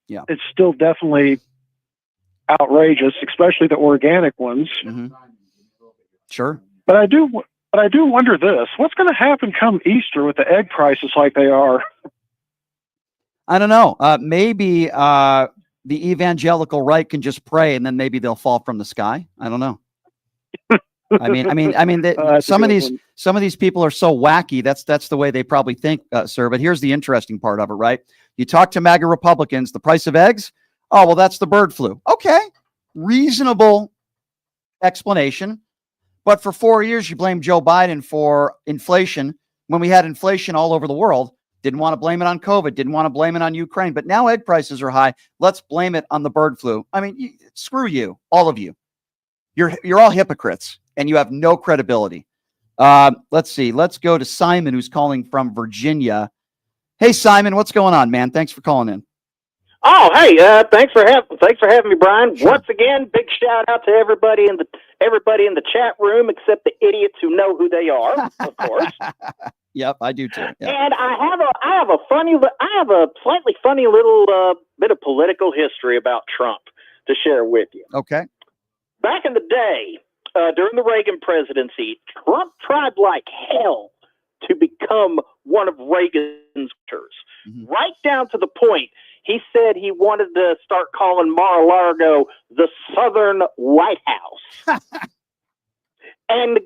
it's still definitely outrageous, especially the organic ones. Mm-hmm. Sure. But I do wonder this: what's going to happen come Easter with the egg prices like they are? I don't know. Maybe the evangelical right can just pray, and then maybe they'll fall from the sky. I don't know. I mean, some of these people are so wacky. That's the way they probably think, sir. But here's the interesting part of it, right? You talk to MAGA Republicans, the price of eggs. Oh, well, that's the bird flu. Okay, reasonable explanation. But for 4 years, you blamed Joe Biden for inflation when we had inflation all over the world. Didn't want to blame it on COVID. Didn't want to blame it on Ukraine. But now egg prices are high. Let's blame it on the bird flu. I mean, screw you, all of you. You're all hypocrites, and you have no credibility. Let's see. Let's go to Simon, who's calling from Virginia. Hey, Simon, what's going on, man? Thanks for calling in. Oh, hey, thanks for having me, Brian. Sure. Once again, big shout out to everybody in the chat room, except the idiots who know who they are, of course. Yep, I do too. Yep. And I have a slightly funny little bit of political history about Trump to share with you. Okay. Back in the day, during the Reagan presidency, Trump tried like hell to become one of Reagan's voters, right down to the point. He said he wanted to start calling Mar-a-Lago the Southern White House. And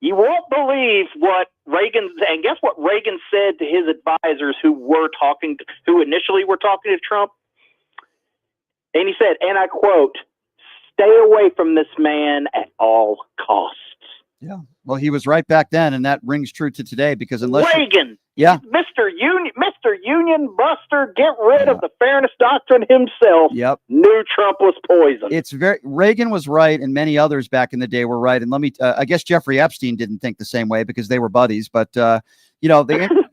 you won't believe what guess what Reagan said to his advisors who initially were talking to Trump? And he said, and I quote, "Stay away from this man at all costs." Yeah. Well, he was right back then, and that rings true to today because unless Reagan, yeah, Mr. Union Buster, get rid of the fairness doctrine himself. Yep. Knew Trump was poison. Reagan was right, and many others back in the day were right. And let me, I guess Jeffrey Epstein didn't think the same way because they were buddies. But the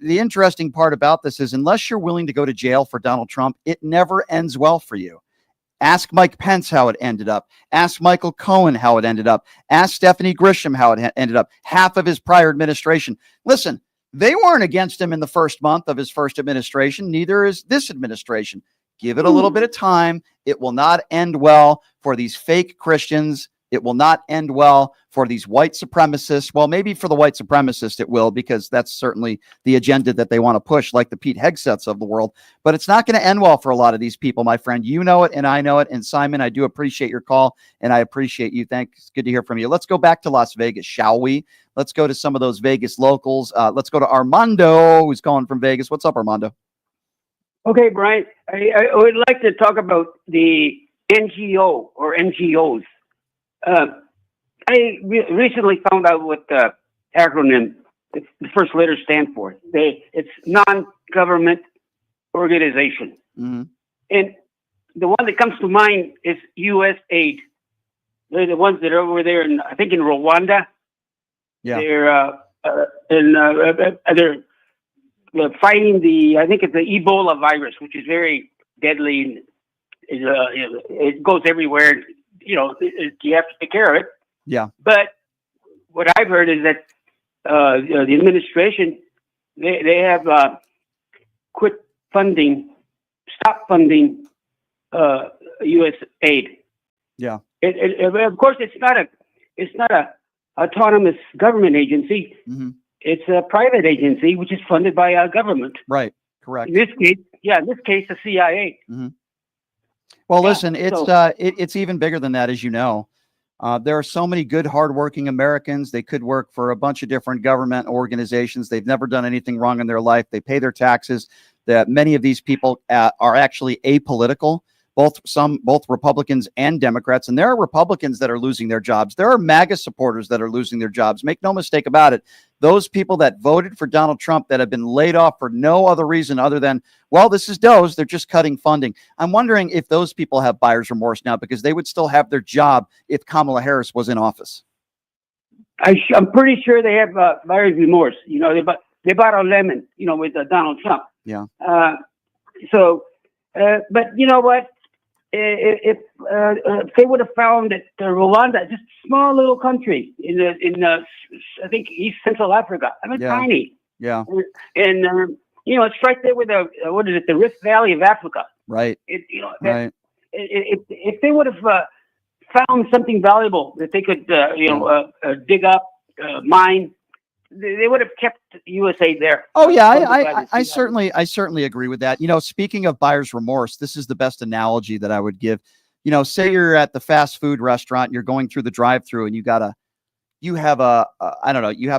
interesting part about this is unless you're willing to go to jail for Donald Trump, it never ends well for you. Ask Mike Pence how it ended up. Ask Michael Cohen how it ended up. Ask Stephanie Grisham how it ended up. Half of his prior administration. Listen, they weren't against him in the first month of his first administration. Neither is this administration. Give it a little bit of time. It will not end well for these fake Christians. It will not end well for these white supremacists. Well, maybe for the white supremacists it will, because that's certainly the agenda that they want to push, like the Pete Hegseths of the world. But it's not going to end well for a lot of these people, my friend. You know it, and I know it. And Simon, I do appreciate your call, and I appreciate you. Thanks. Good to hear from you. Let's go back to Las Vegas, shall we? Let's go to some of those Vegas locals. Let's go to Armando, who's calling from Vegas. What's up, Armando? Okay, Brian. I would like to talk about the NGO or NGOs. I recently found out what the acronym, the first letters stand for. It's non-government organization. Mm-hmm. And the one that comes to mind is U.S. Aid. They're the ones that are over there, I think in Rwanda. Yeah. They're fighting I think it's the Ebola virus, which is very deadly. It goes everywhere. You have to take care of it. Yeah. But what I've heard is that the administration, they have stopped funding U.S. aid. Yeah. Of course, it's not a autonomous government agency. Mm-hmm. It's a private agency which is funded by our government. Right. Correct. In this case, the CIA. Mm-hmm. Well, listen, it's even bigger than that, as you know. There are so many good, hardworking Americans. They could work for a bunch of different government organizations. They've never done anything wrong in their life. They pay their taxes. That many of these people are actually apolitical, both Republicans and Democrats. And there are Republicans that are losing their jobs. There are MAGA supporters that are losing their jobs. Make no mistake about it. Those people that voted for Donald Trump that have been laid off for no other reason other than, well, this is Doge. They're just cutting funding. I'm wondering if those people have buyer's remorse now, because they would still have their job if Kamala Harris was in office. I'm pretty sure they have buyer's remorse. They bought a lemon, with Donald Trump. Yeah. But you know what? If they would have found that Rwanda, just a small little country in I think East Central Africa. Tiny. Yeah. And it's right there with the Rift Valley of Africa. Right. Right. If they would have found something valuable that they could dig up, mine, they would have kept USA there. Oh yeah, I certainly agree with that. Speaking of buyer's remorse, this is the best analogy that I would give. Say you're at the fast food restaurant, you're going through the drive-through, and you have a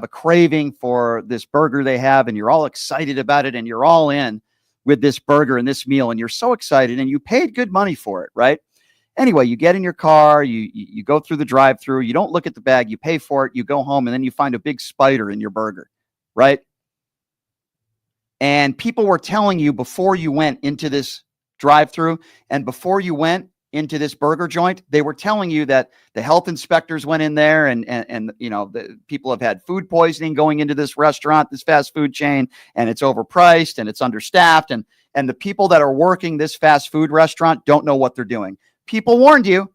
craving for this burger they have, and you're all excited about it, and you're all in with this burger and this meal, and you're so excited, and you paid good money for it, right? Anyway, you get in your car, you go through the drive-through, you don't look at the bag, you pay for it, you go home, and then you find a big spider in your burger, right? And people were telling you before you went into this drive-through and before you went into this burger joint, they were telling you that the health inspectors went in there and the people have had food poisoning going into this restaurant, this fast food chain, and it's overpriced and it's understaffed, and the people that are working this fast food restaurant don't know what they're doing. People warned you.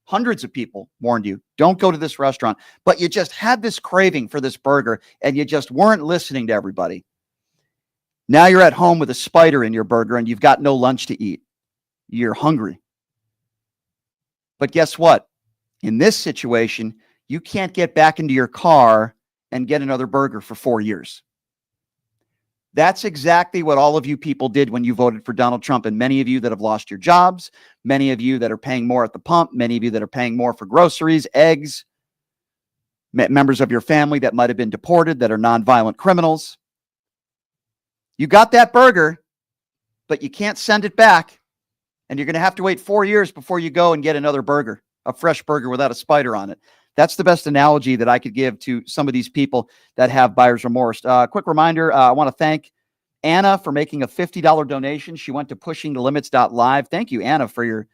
Hundreds of people warned you, don't go to this restaurant, but you just had this craving for this burger and you just weren't listening to everybody. Now you're at home with a spider in your burger and you've got no lunch to eat. You're hungry. But guess what? In this situation, you can't get back into your car and get another burger for 4 years. That's exactly what all of you people did when you voted for Donald Trump. And many of you that have lost your jobs, many of you that are paying more at the pump, many of you that are paying more for groceries, eggs, members of your family that might have been deported, that are nonviolent criminals. You got that burger, but you can't send it back. And you're going to have to wait 4 years before you go and get another burger, a fresh burger without a spider on it. That's the best analogy that I could give to some of these people that have buyer's remorse. Quick reminder, I want to thank Anna for making a $50 donation. She went to pushingthelimits.live. Thank you, Anna, for your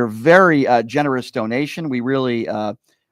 very generous donation. We really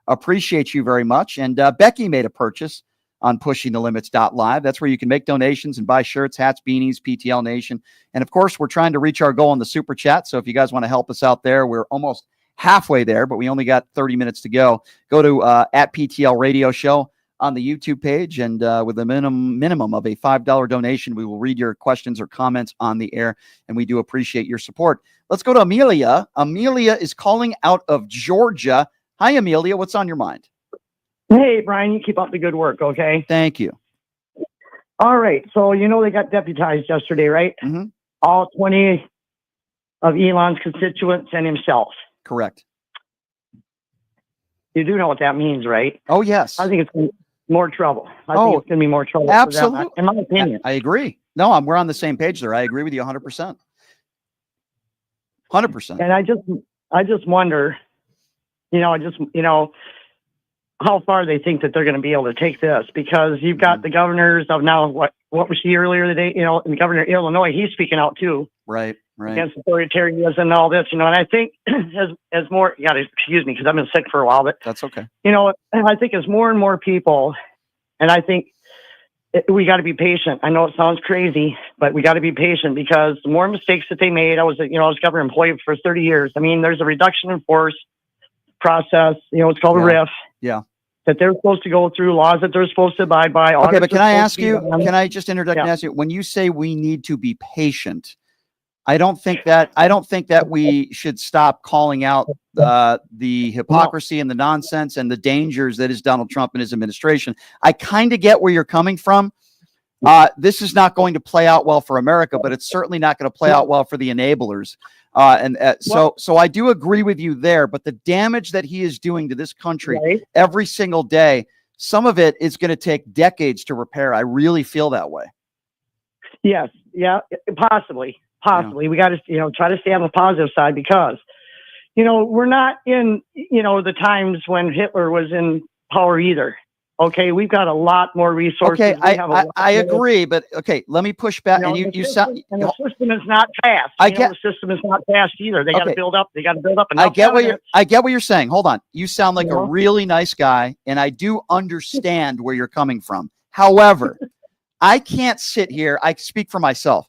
appreciate you very much. And Becky made a purchase on pushingthelimits.live. That's where you can make donations and buy shirts, hats, beanies, PTL Nation. And of course, we're trying to reach our goal on the super chat. So if you guys want to help us out there, we're almost halfway there, but we only got 30 minutes to go. Go to at PTL Radio Show on the YouTube page, and with a minimum of a $5 donation, we will read your questions or comments on the air, and we do appreciate your support. Let's go to Amelia. Amelia is calling out of Georgia. Hi, Amelia. What's on your mind? Hey, Brian, you keep up the good work, okay? Thank you. All right. So, they got deputized yesterday, right? Mm-hmm. All 20 of Elon's constituents and himself. Correct. You do know what that means, right? Oh, yes. I think it's more trouble. I think it's going to be more trouble. Absolutely. For them, in my opinion. I agree. No, we're on the same page there. I agree with you 100%. 100%. And I just wonder, how far they think that they're going to be able to take this, because you've got the governors of now, what was he earlier today? And the governor of Illinois, he's speaking out too. Right. Against authoritarianism and all this, and I think as more, you got to excuse me because I've been sick for a while, but that's okay. I think as more and more people, and I think we got to be patient. I know it sounds crazy, but we got to be patient because the more mistakes that they made, I was government employee for 30 years. I mean, there's a reduction in force process, it's called a RIF. Yeah. That they're supposed to go through, laws that they're supposed to abide by. Okay, but can I ask you, can I just interject and ask you, when you say we need to be patient, I don't think that we should stop calling out the hypocrisy and the nonsense and the dangers that is Donald Trump and his administration. I kind of get where you're coming from. This is not going to play out well for America, but it's certainly not going to play out well for the enablers. So I do agree with you there, but the damage that he is doing to this country every single day, some of it is going to take decades to repair. I really feel that way. Yes. Yeah, possibly. We got to, try to stay on the positive side because, we're not in, the times when Hitler was in power either. Okay. We've got a lot more resources. Okay. I agree, but okay, let me push back. And you sound, and the system is not fast. The system is not fast either. They got to build up. They got to build up. I get what you're saying. Hold on. You sound like a really nice guy, and I do understand where you're coming from. However, I can't sit here. I speak for myself.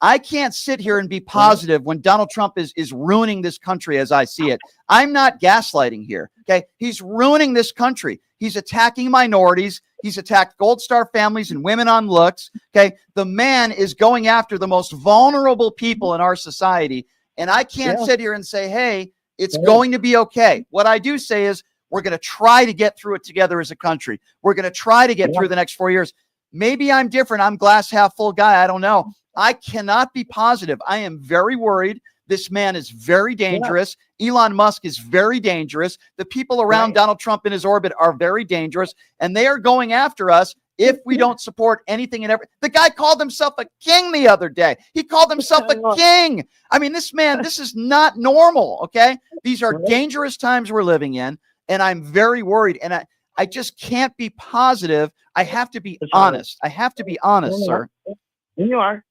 I can't sit here and be positive when Donald Trump is ruining this country as I see it. I'm not gaslighting here. Okay. He's ruining this country. He's attacking minorities. He's attacked Gold Star families and women on looks. Okay. The man is going after the most vulnerable people in our society. And I can't sit here and say, hey, it's going to be okay. What I do say is we're going to try to get through it together as a country. We're going to try to get through the next 4 years. Maybe I'm different. I'm glass half full guy. I don't know. I cannot be positive. I am very worried. This man is very dangerous. Elon Musk is very dangerous. The people around Donald Trump in his orbit are very dangerous, and they are going after us if we don't support anything and everything. The guy called himself a king the other day. He called himself a king. I mean, this man, this is not normal, okay? These are dangerous times we're living in, and I'm very worried, and I just can't be positive. I have to be honest. I have to be honest, sir. And you are.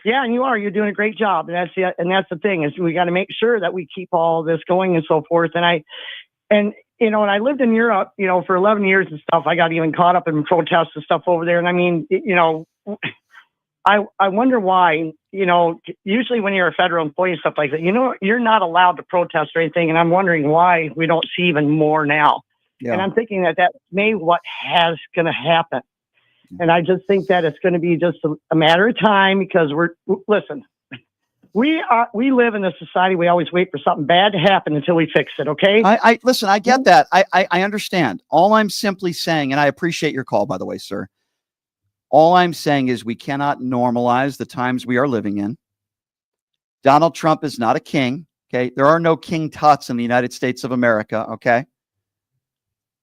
Yeah, and you are. You're doing a great job. And that's the thing, is we got to make sure that we keep all this going and so forth. And you know, and I lived in Europe, you know, for 11 years and stuff. I got even caught up in protests and stuff over there. And I mean, you know, I wonder why, you know, usually when you're a federal employee and stuff like that, you know, you're not allowed to protest or anything. And I'm wondering why we don't see even more now. Yeah. And I'm thinking that may what has going to happen. And I just think that it's going to be just a matter of time, because listen, we live in a society. We always wait for something bad to happen until we fix it. Okay. Listen, I get that. I understand. All I'm simply saying, and I appreciate your call, by the way, sir. All I'm saying is we cannot normalize the times we are living in. Donald Trump is not a king. Okay. There are no king tuts in the United States of America. Okay.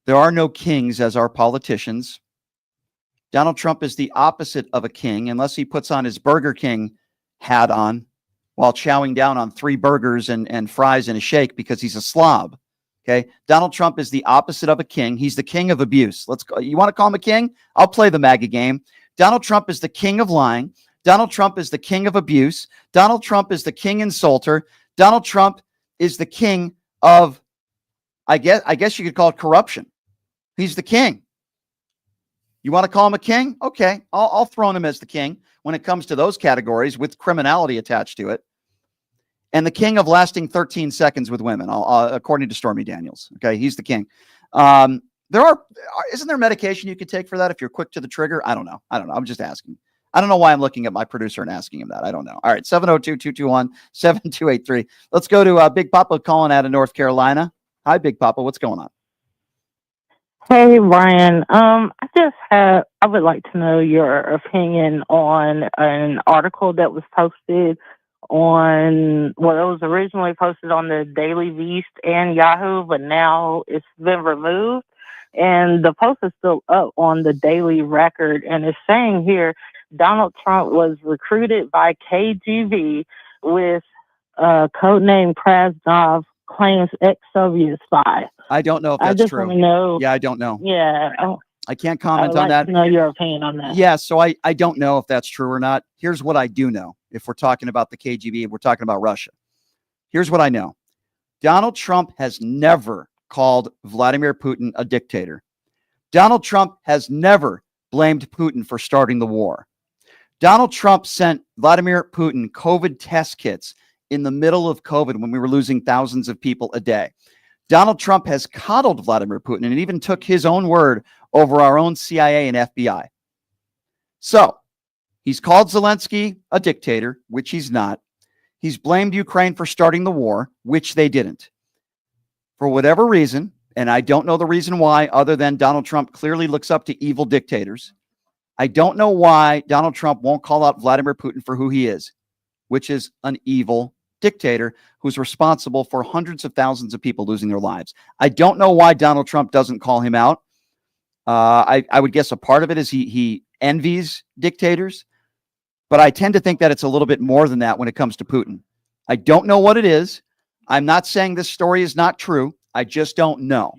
There are no kings as our politicians. Donald Trump is the opposite of a king, unless he puts on his Burger King hat on while chowing down on 3 burgers and fries and a shake because he's a slob. Okay. Donald Trump is the opposite of a king. He's the king of abuse. Let's go. You want to call him a king? I'll play the MAGA game. Donald Trump is the king of lying. Donald Trump is the king of abuse. Donald Trump is the king insulter. Donald Trump is the king of, I guess you could call it corruption. He's the king. You want to call him a king? Okay. I'll throw him as the king when it comes to those categories with criminality attached to it. And the king of lasting 13 seconds with women, according to Stormy Daniels. Okay. He's the king. Isn't there medication you could take for that if you're quick to the trigger? I don't know. I'm just asking. I don't know why I'm looking at my producer and asking him that. I don't know. All right. 702-221-7283. Let's go to Big Papa calling out of North Carolina. Hi, Big Papa. What's going on? Hey, Brian. I would like to know your opinion on an article that was posted on, it was originally posted on the Daily Beast and Yahoo, but now it's been removed. And the post is still up on the Daily Record, and it's saying here, Donald Trump was recruited by KGB with codename Krasnov, claims ex-Soviet spy. I don't know if that's true. Want to know. Yeah, I don't know. Yeah. I can't comment on that. I'd like to know your opinion on that. Yeah, so I don't know if that's true or not. Here's what I do know. If we're talking about the KGB, we're talking about Russia. Here's what I know. Donald Trump has never called Vladimir Putin a dictator. Donald Trump has never blamed Putin for starting the war. Donald Trump sent Vladimir Putin COVID test kits in the middle of COVID when we were losing thousands of people a day. Donald Trump has coddled Vladimir Putin and even took his own word over our own CIA and FBI. So he's called Zelensky a dictator, which he's not. He's blamed Ukraine for starting the war, which they didn't. For whatever reason, and I don't know the reason why, other than Donald Trump clearly looks up to evil dictators. I don't know why Donald Trump won't call out Vladimir Putin for who he is, which is an evil dictator who's responsible for hundreds of thousands of people losing their lives. I don't know why Donald Trump doesn't call him out. I would guess a part of it is he envies dictators, but I tend to think that it's a little bit more than that when it comes to Putin. I don't know what it is. I'm not saying this story is not true. I just don't know.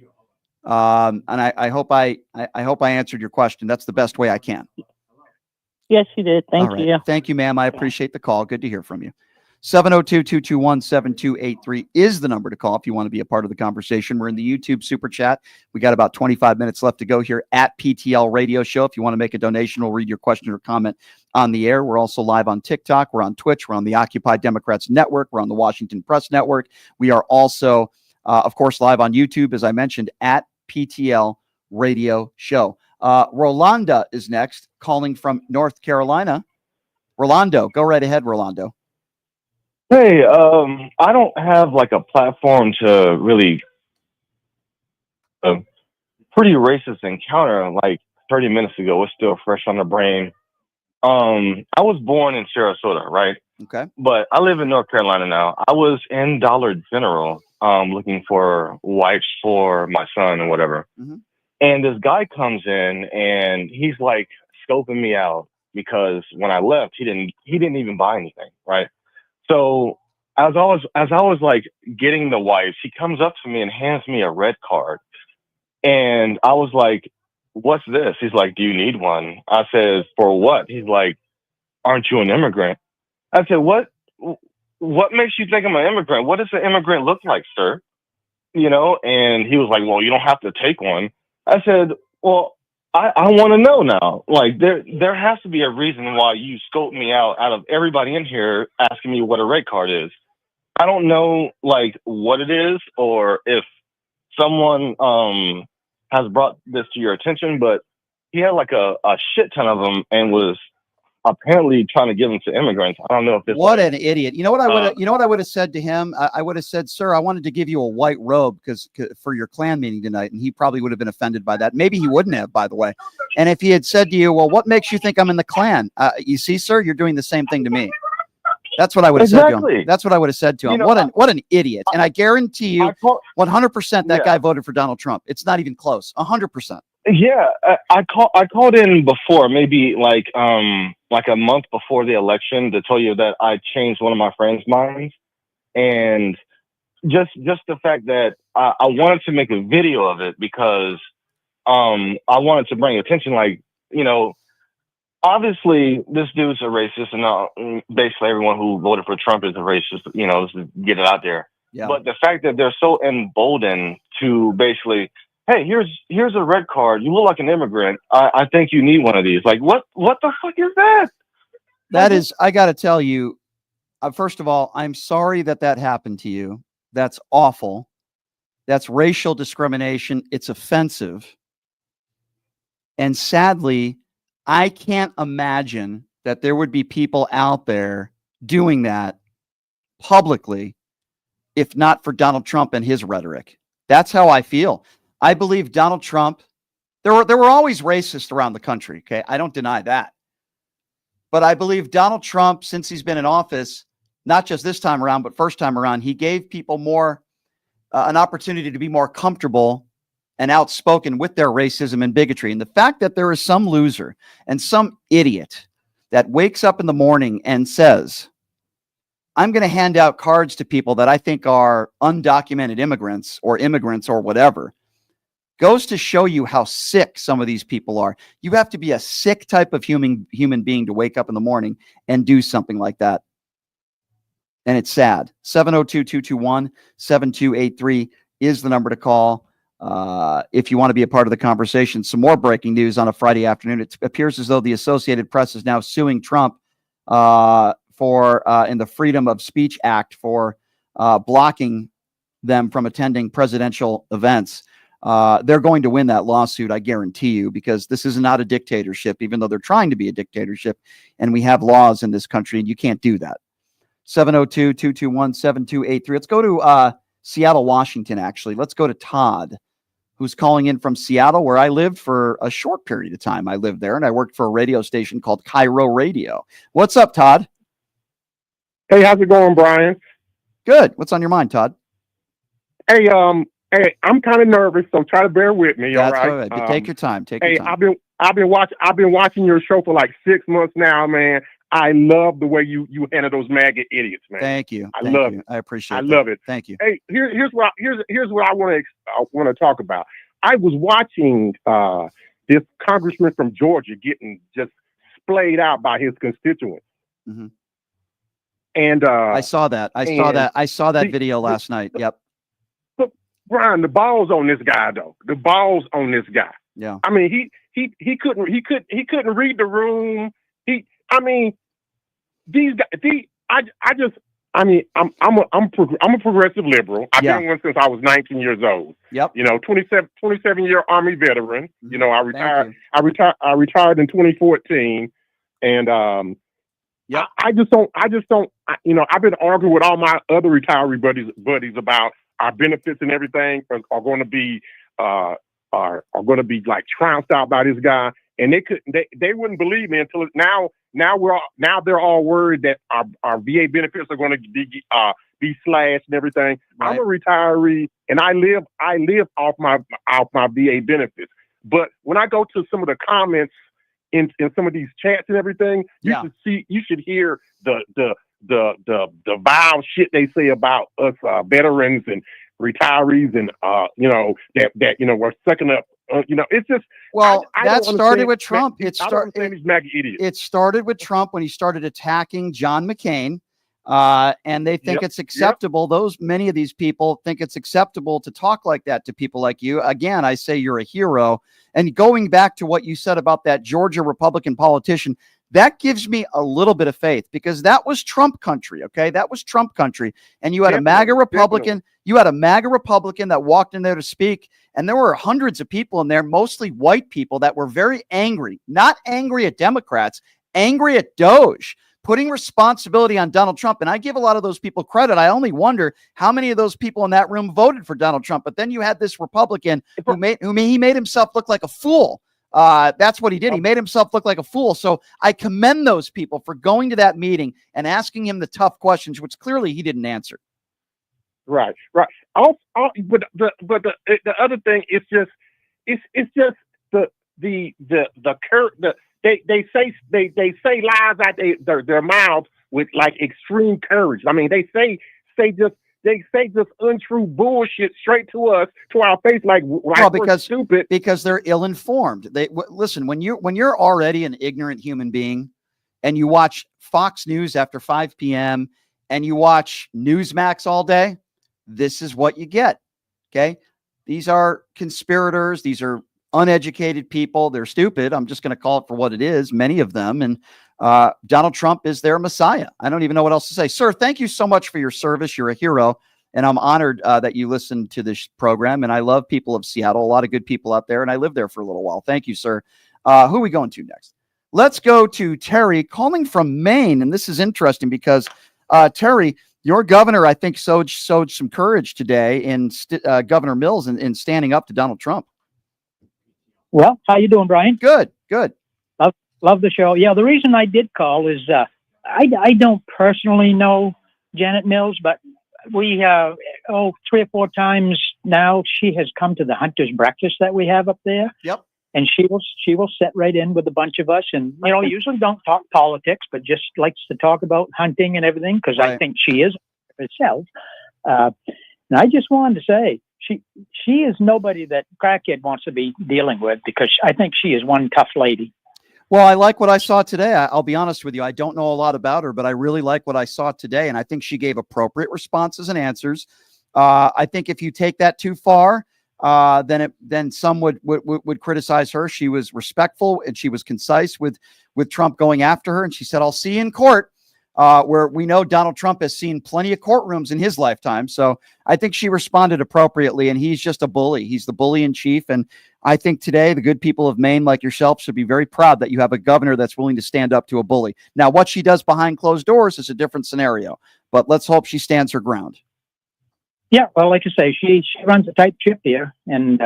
And I hope I answered your question. That's the best way I can. Yes, you did. Thank you. Thank you, ma'am. I appreciate the call. Good to hear from you. 702-221-7283 is the number to call if you want to be a part of the conversation. We're in the YouTube super chat. We got about 25 minutes left to go here at PTL Radio Show. If you want to make a donation, we'll read your question or comment on the air. We're also live on TikTok. We're on Twitch. We're on the Occupy Democrats Network. We're on the Washington Press Network. We are also, of course, live on YouTube, as I mentioned, at PTL Radio Show. Rolanda is next, calling from North Carolina. Rolando, go right ahead, Rolando. Hey, I don't have like a platform to really pretty racist encounter like 30 minutes ago. It's still fresh on the brain. I was born in Sarasota, right? Okay. But I live in North Carolina now. I was in Dollar General looking for wipes for my son and whatever. Mm-hmm. And this guy comes in and he's like scoping me out because when I left, he didn't even buy anything, right? So as I was like getting the wipes, he comes up to me and hands me a red card. And I was like, "What's this?" He's like, "Do you need one?" I said, "For what?" He's like, "Aren't you an immigrant?" I said, What makes you think I'm an immigrant? What does an immigrant look like, sir? And he was like, "Well, you don't have to take one." I said, "Well, I want to know now. Like, there has to be a reason why you scoped me out of everybody in here asking me what a red card is. I don't know, like, what it is or if someone has brought this to your attention, but he had like a shit ton of them and was apparently trying to give them to immigrants. I don't know if this. What an idiot! You know what I would have said to him? I would have said, "Sir, I wanted to give you a white robe because for your Klan meeting tonight," and he probably would have been offended by that. Maybe he wouldn't have, by the way. And if he had said to you, "Well, what makes you think I'm in the Klan?" You see, sir, you're doing the same thing to me. That's what I would have said to him. That's what I would have said to him. What an idiot! And I guarantee you, 100% that guy voted for Donald Trump. It's not even close. 100%. Yeah, I called in before, maybe like a month before the election, to tell you that I changed one of my friends' minds, and just the fact that I wanted to make a video of it because I wanted to bring attention, like, obviously this dude's a racist, and basically everyone who voted for Trump is a racist. Let's get it out there. Yeah. But the fact that they're so emboldened to basically, "Hey, here's a red card. You look like an immigrant. I think you need one of these." Like, what the fuck is that? That is, I got to tell you, first of all, I'm sorry that happened to you. That's awful. That's racial discrimination. It's offensive. And sadly, I can't imagine that there would be people out there doing that publicly if not for Donald Trump and his rhetoric. That's how I feel. I believe Donald Trump, there were always racists around the country, okay? I don't deny that. But I believe Donald Trump, since he's been in office, not just this time around, but first time around, he gave people more an opportunity to be more comfortable and outspoken with their racism and bigotry. And the fact that there is some loser and some idiot that wakes up in the morning and says, "I'm going to hand out cards to people that I think are undocumented immigrants or whatever," goes to show you how sick some of these people are. You have to be a sick type of human being to wake up in the morning and do something like that. And it's sad. 702-221-7283 is the number to call if you want to be a part of the conversation. Some more breaking news on a Friday afternoon. It appears as though the Associated Press is now suing Trump for in the Freedom of Speech Act for blocking them from attending presidential events. They're going to win that lawsuit, I guarantee you, because this is not a dictatorship, even though they're trying to be a dictatorship, and we have laws in this country, and you can't do that. 702-221-7283. Let's go to Seattle, Washington, actually. Let's go to Todd, who's calling in from Seattle, where I lived for a short period of time. I lived there, and I worked for a radio station called Cairo Radio. What's up, Todd? Hey, how's it going, Brian? Good. What's on your mind, Todd? Hey, I'm kind of nervous, so try to bear with me. That's all right. Take your time. Take your time. I've been watching your show for like 6 months now, man. I love the way you handle those MAGA idiots, man. Thank you. I love it. I appreciate it. I love it. Thank you. Hey, here's what I want to talk about. I was watching this congressman from Georgia getting just splayed out by his constituents. Mm-hmm. And I saw that. I saw that video last night. Yep. But Brian, the ball's on this guy, though. The ball's on this guy. Yeah. I mean, he couldn't read the room. These guys. I'm a progressive liberal. I've been one since I was 19 years old. Yep. 27-year Army veteran. I retired. I retired in 2014, and yeah. I just don't. I've been arguing with all my other retiree buddies about our benefits and everything are going to be like trounced out by this guy, and they wouldn't believe me until now they're all worried that our VA benefits are going to be slashed and everything. Right. I'm a retiree, and I live off my VA benefits. But when I go to some of the comments in some of these chats and everything, you should hear the vile shit they say about us veterans and retirees, and that we're sucking up. It's just that started with Trump. These MAGA idiots. It started with Trump when he started attacking John McCain. And they think it's acceptable. Many of these people think it's acceptable to talk like that to people like you. Again, I say you're a hero. And going back to what you said about that Georgia Republican politician, that gives me a little bit of faith, because that was Trump country. Okay. That was Trump country. And you had a MAGA Republican. You had a MAGA Republican that walked in there to speak. And there were hundreds of people in there, mostly white people, that were very angry, not angry at Democrats, angry at Doge, putting responsibility on Donald Trump. And I give a lot of those people credit. I only wonder how many of those people in that room voted for Donald Trump. But then you had this Republican who made himself look like a fool. That's what he did. He made himself look like a fool. So I commend those people for going to that meeting and asking him the tough questions, which clearly he didn't answer. Right. But the other thing is just They say lies out their mouths with like extreme courage. I mean, they say just untrue bullshit straight to us, to our face, we're stupid, because they're ill-informed. Listen, when you're already an ignorant human being, and you watch Fox News after 5 p.m. and you watch Newsmax all day, this is what you get. Okay, these are conspirators. These are uneducated people. They're stupid. I'm just going to call it for what it is, many of them. And Donald Trump is their messiah. I don't even know what else to say. Sir, thank you so much for your service. You're a hero. And I'm honored that you listen to this program. And I love people of Seattle, a lot of good people out there. And I lived there for a little while. Thank you, sir. Who are we going to next? Let's go to Terry, calling from Maine. And this is interesting because Terry, your governor, I think, showed some courage today in Governor Mills in standing up to Donald Trump. Well, how you doing, Brian? Good. Love the show. Yeah, the reason I did call is I don't personally know Janet Mills, but we 3 or 4 times now she has come to the hunters breakfast that we have up there. Yep. And she will sit right in with a bunch of us, and usually don't talk politics, but just likes to talk about hunting and everything, because I think she is herself. And I just wanted to say, she is nobody that crackhead wants to be dealing with, because I think she is one tough lady. Well, I like what I saw today. I'll be honest with you. I don't know a lot about her, but I really like what I saw today. And I think she gave appropriate responses and answers. I think if you take that too far, then some would criticize her. She was respectful and she was concise with Trump going after her. And she said, "I'll see you in court," where we know Donald Trump has seen plenty of courtrooms in his lifetime. So I think she responded appropriately, and he's just a bully. He's the bully in chief. And I think today the good people of Maine, like yourself, should be very proud that you have a governor that's willing to stand up to a bully. Now, what she does behind closed doors is a different scenario, but let's hope she stands her ground. Yeah, well, like I say, she runs a tight ship here, and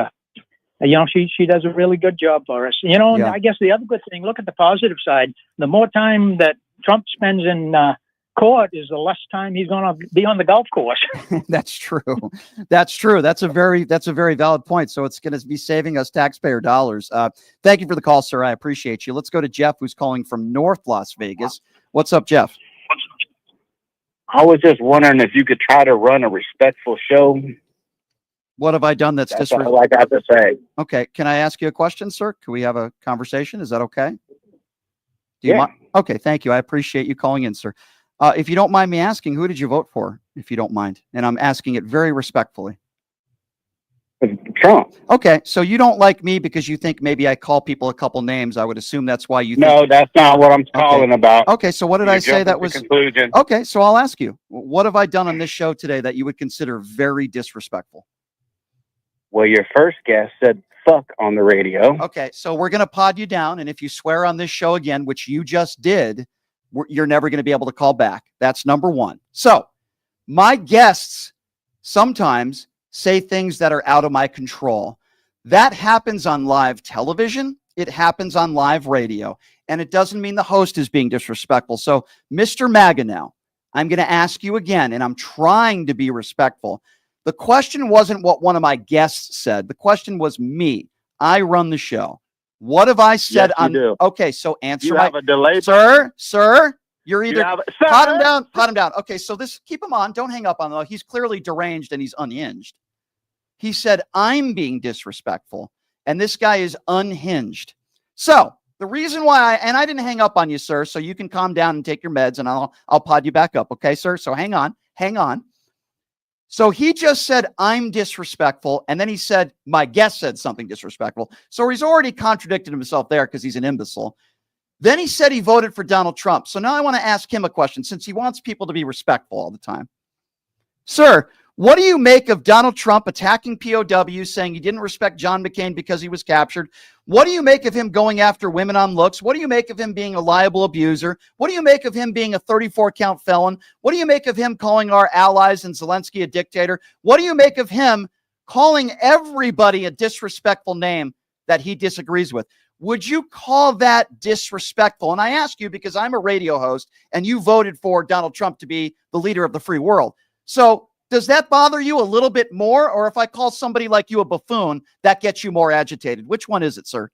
she does a really good job for us. And I guess the other good thing, look at the positive side. The more time that Trump spends in court is the less time he's going to be on the golf course. That's true. That's true. That's a very valid point. So it's going to be saving us taxpayer dollars. Thank you for the call, sir. I appreciate you. Let's go to Jeff, who's calling from North Las Vegas. What's up, Jeff? I was just wondering if you could try to run a respectful show. What have I done that's disrespectful? All I got to say. Okay. Can I ask you a question, sir? Can we have a conversation? Is that okay? Do you mind? Okay. Thank you. I appreciate you calling in, sir. If you don't mind me asking, who did you vote for, if you don't mind? And I'm asking it very respectfully. Trump. Okay. So you don't like me because you think maybe I call people a couple names. I would assume that's why you No, that's not what I'm calling about. Okay. So what did I say that was? Conclusion. Okay. So I'll ask you, what have I done on this show today that you would consider very disrespectful? Well, your first guest said fuck on the radio. Okay. So we're going to pod you down. And if you swear on this show again, which you just did, you're never going to be able to call back. That's number one. So my guests sometimes say things that are out of my control. That happens on live television. It happens on live radio. And it doesn't mean the host is being disrespectful. So Mr. MAGA now, I'm going to ask you again, and I'm trying to be respectful. The question wasn't what one of my guests said. The question was me. I run the show. What have I said Yes, you do. Okay, so answer You my have a delay. Sir, you're either Sir? pot him down. Okay, so keep him on. Don't hang up on him. He's clearly deranged and he's unhinged. He said, I'm being disrespectful, and this guy is unhinged. So the reason why I didn't hang up on you, sir, so you can calm down and take your meds, and I'll pod you back up. Okay, sir? So hang on. So he just said, I'm disrespectful. And then he said, my guest said something disrespectful. So he's already contradicted himself there because he's an imbecile. Then he said he voted for Donald Trump. So now I want to ask him a question since he wants people to be respectful all the time. Sir, what do you make of Donald Trump attacking POWs, saying he didn't respect John McCain because he was captured? What do you make of him going after women on looks? What do you make of him being a liable abuser? What do you make of him being a 34-count felon? What do you make of him calling our allies and Zelensky a dictator? What do you make of him calling everybody a disrespectful name that he disagrees with? Would you call that disrespectful? And I ask you because I'm a radio host and you voted for Donald Trump to be the leader of the free world. So does that bother you a little bit more? Or if I call somebody like you a buffoon, that gets you more agitated? Which one is it, sir?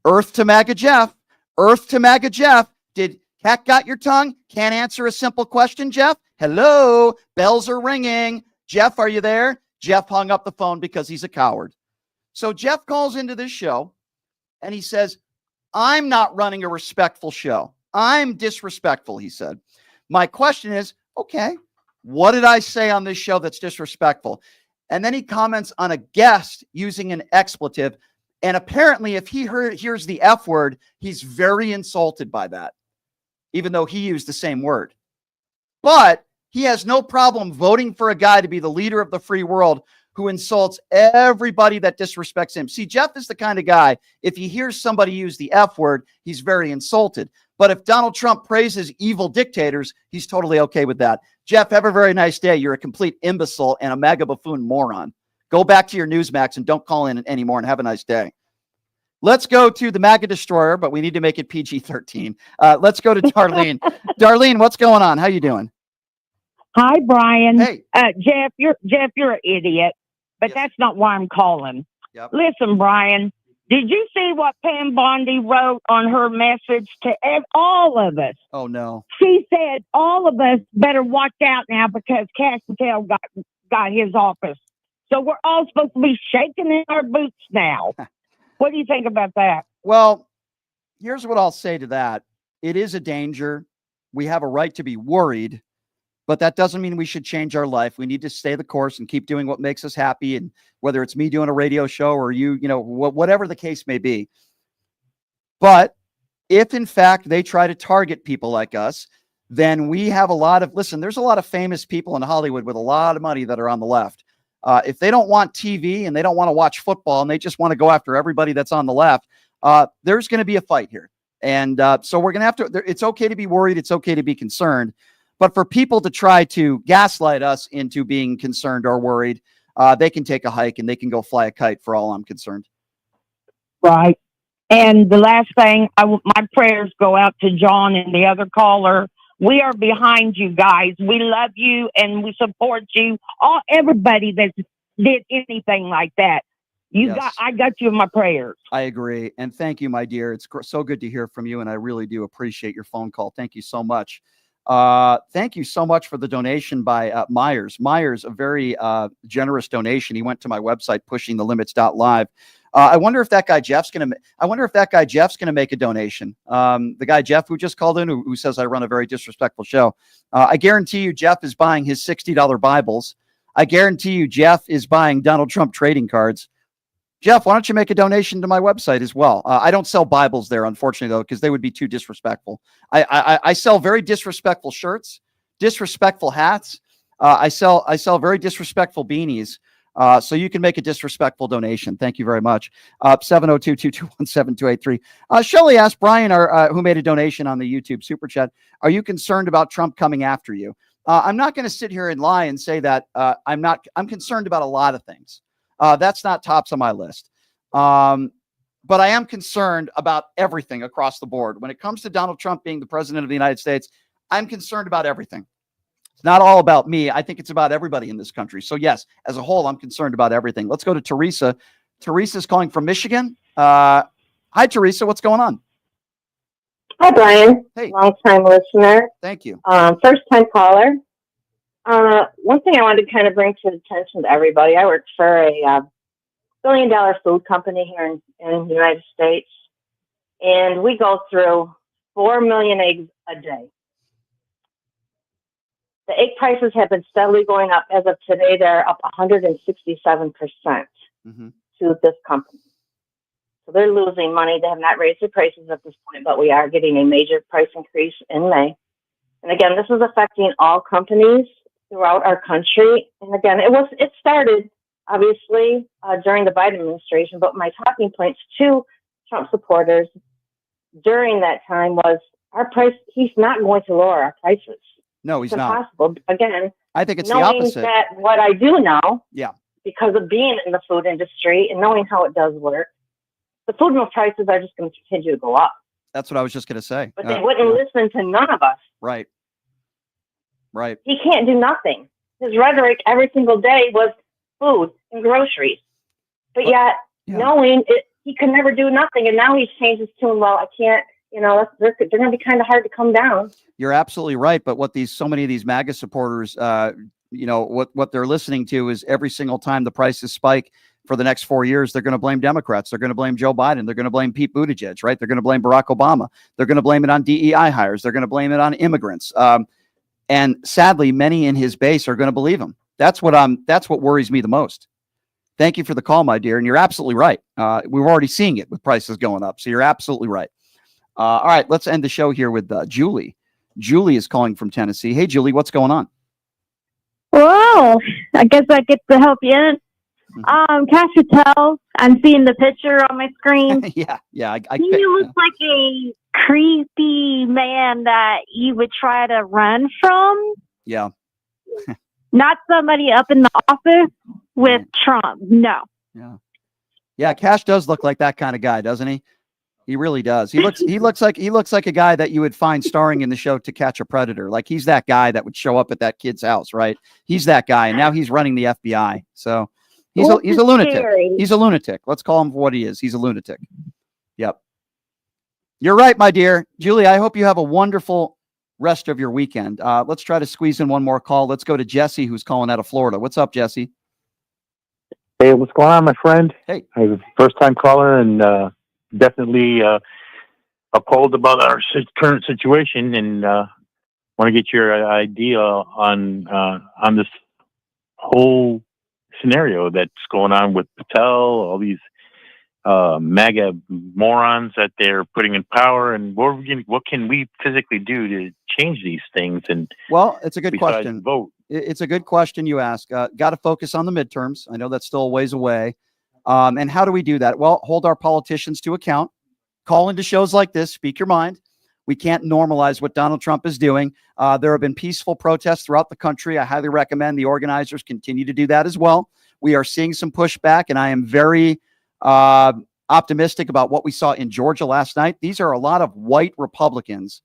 Earth to MAGA Jeff. Earth to MAGA Jeff. Did Cat got your tongue? Can't answer a simple question, Jeff? Hello? Bells are ringing. Jeff, are you there? Jeff hung up the phone because he's a coward. So Jeff calls into this show and he says, I'm not running a respectful show. I'm disrespectful, he said. My question is, okay, what did I say on this show that's disrespectful? And then he comments on a guest using an expletive. And apparently, if he hears the F word, he's very insulted by that, even though he used the same word. But he has no problem voting for a guy to be the leader of the free world who insults everybody that disrespects him. See, Jeff is the kind of guy, if he hears somebody use the F word, he's very insulted. But if Donald Trump praises evil dictators, he's totally okay with that. Jeff, have a very nice day. You're a complete imbecile and a MAGA buffoon moron. Go back to your Newsmax and don't call in anymore, and have a nice day. Let's go to the MAGA destroyer, but we need to make it PG-13. Let's go to Darlene. Darlene, what's going on? How you doing? Hi, Brian. Hey. Jeff, you're an idiot, but that's not why I'm calling. Yep. Listen, Brian, did you see what Pam Bondi wrote on her message to all of us? Oh, no. She said all of us better watch out now because Kash Patel got his office. So we're all supposed to be shaking in our boots now. What do you think about that? Well, here's what I'll say to that. It is a danger. We have a right to be worried, but that doesn't mean we should change our life. We need to stay the course and keep doing what makes us happy. And whether it's me doing a radio show or you know, whatever the case may be. But if in fact they try to target people like us, then we have there's a lot of famous people in Hollywood with a lot of money that are on the left. If they don't want TV and they don't want to watch football and they just want to go after everybody that's on the left, there's going to be a fight here. And so we're going to have to, it's okay to be worried. It's okay to be concerned. But for people to try to gaslight us into being concerned or worried, they can take a hike and they can go fly a kite for all I'm concerned. Right. And the last thing, my prayers go out to John and the other caller. We are behind you guys. We love you and we support you. Everybody that did anything like that. I got you in my prayers. I agree. And thank you, my dear. It's so good to hear from you. And I really do appreciate your phone call. Thank you so much. Thank you so much for the donation by Myers. Myers, a very generous donation. He went to my website, pushingthelimits.live. I wonder if that guy Jeff's going to make a donation. The guy Jeff who just called in, who says I run a very disrespectful show. I guarantee you Jeff is buying his $60 Bibles. I guarantee you Jeff is buying Donald Trump trading cards. Jeff, why don't you make a donation to my website as well? I don't sell Bibles there, unfortunately, though, because they would be too disrespectful. I sell very disrespectful shirts, disrespectful hats. I sell very disrespectful beanies. So you can make a disrespectful donation. Thank you very much. 702-221-7283. Shelley asked Brian, who made a donation on the YouTube Super Chat, are you concerned about Trump coming after you? I'm not going to sit here and lie and say that I'm concerned about a lot of things. That's not tops on my list. But I am concerned about everything across the board. When it comes to Donald Trump being the president of the United States, I'm concerned about everything. It's not all about me. I think it's about everybody in this country. So yes, as a whole, I'm concerned about everything. Let's go to Teresa. Teresa's calling from Michigan. Hi, Teresa. What's going on? Hi, Brian. Hey. Long-time listener. Thank you. First-time caller. One thing I wanted to kind of bring to the attention to everybody, I work for a billion-dollar food company here in the United States, and we go through 4 million eggs a day. The egg prices have been steadily going up. As of today, they're up 167% to this company. So they're losing money. They have not raised their prices at this point, but we are getting a major price increase in May. And again, this is affecting all companies throughout our country. And again, it started obviously during the Biden administration, but my talking points to Trump supporters during that time was our price. He's not going to lower our prices. No, he's It's not. impossible. Again, I think it's the knowing opposite. that what I do know, Yeah. because of being in the food industry and knowing how it does work, the food milk prices are just going to continue to go up. That's what I was just going to say. But they wouldn't listen to none of us. Right. Right. He can't do nothing. His rhetoric every single day was food and groceries. But yet, knowing it, he could never do nothing. And now he's changed his tune. Well, I can't, they're going to be kind of hard to come down. You're absolutely right. But what so many of these MAGA supporters, what they're listening to is every single time the prices spike for the next 4 years, they're going to blame Democrats. They're going to blame Joe Biden. They're going to blame Pete Buttigieg, right? They're going to blame Barack Obama. They're going to blame it on DEI hires. They're going to blame it on immigrants. And sadly, many in his base are going to believe him. That's what worries me the most. Thank you for the call, my dear. And you're absolutely right. We're already seeing it with prices going up. So you're absolutely right. All right, let's end the show here with Julie. Julie is calling from Tennessee. Hey, Julie, what's going on? Well, I guess I get to help you in. Kash Patel, I'm seeing the picture on my screen. Yeah. He looks like a creepy man that you would try to run from. Yeah. Not somebody up in the office with Trump. No. Yeah. Kash does look like that kind of guy, doesn't he? He really does. He looks like a guy that you would find starring in the show To Catch a Predator. Like he's that guy that would show up at that kid's house, right? He's that guy, and now he's running the FBI. So he's a lunatic. Scary. He's a lunatic. Let's call him for what he is. He's a lunatic. Yep. You're right, my dear. Julie, I hope you have a wonderful rest of your weekend. Let's try to squeeze in one more call. Let's go to Jesse, who's calling out of Florida. What's up, Jesse? Hey, what's going on, my friend? Hey. I was a first-time caller and definitely appalled about our current situation, and want to get your idea on this whole scenario that's going on with Patel, all these MAGA morons that they're putting in power, and what can we physically do to change these things? And well, it's a good besides question. Vote. It's a good question you ask. Got to focus on the midterms. I know that's still a ways away. And how do we do that? Well, hold our politicians to account. Call into shows like this. Speak your mind. We can't normalize what Donald Trump is doing. There have been peaceful protests throughout the country. I highly recommend the organizers continue to do that as well. We are seeing some pushback, and I am very optimistic about what we saw in Georgia last night. These are a lot of white Republicans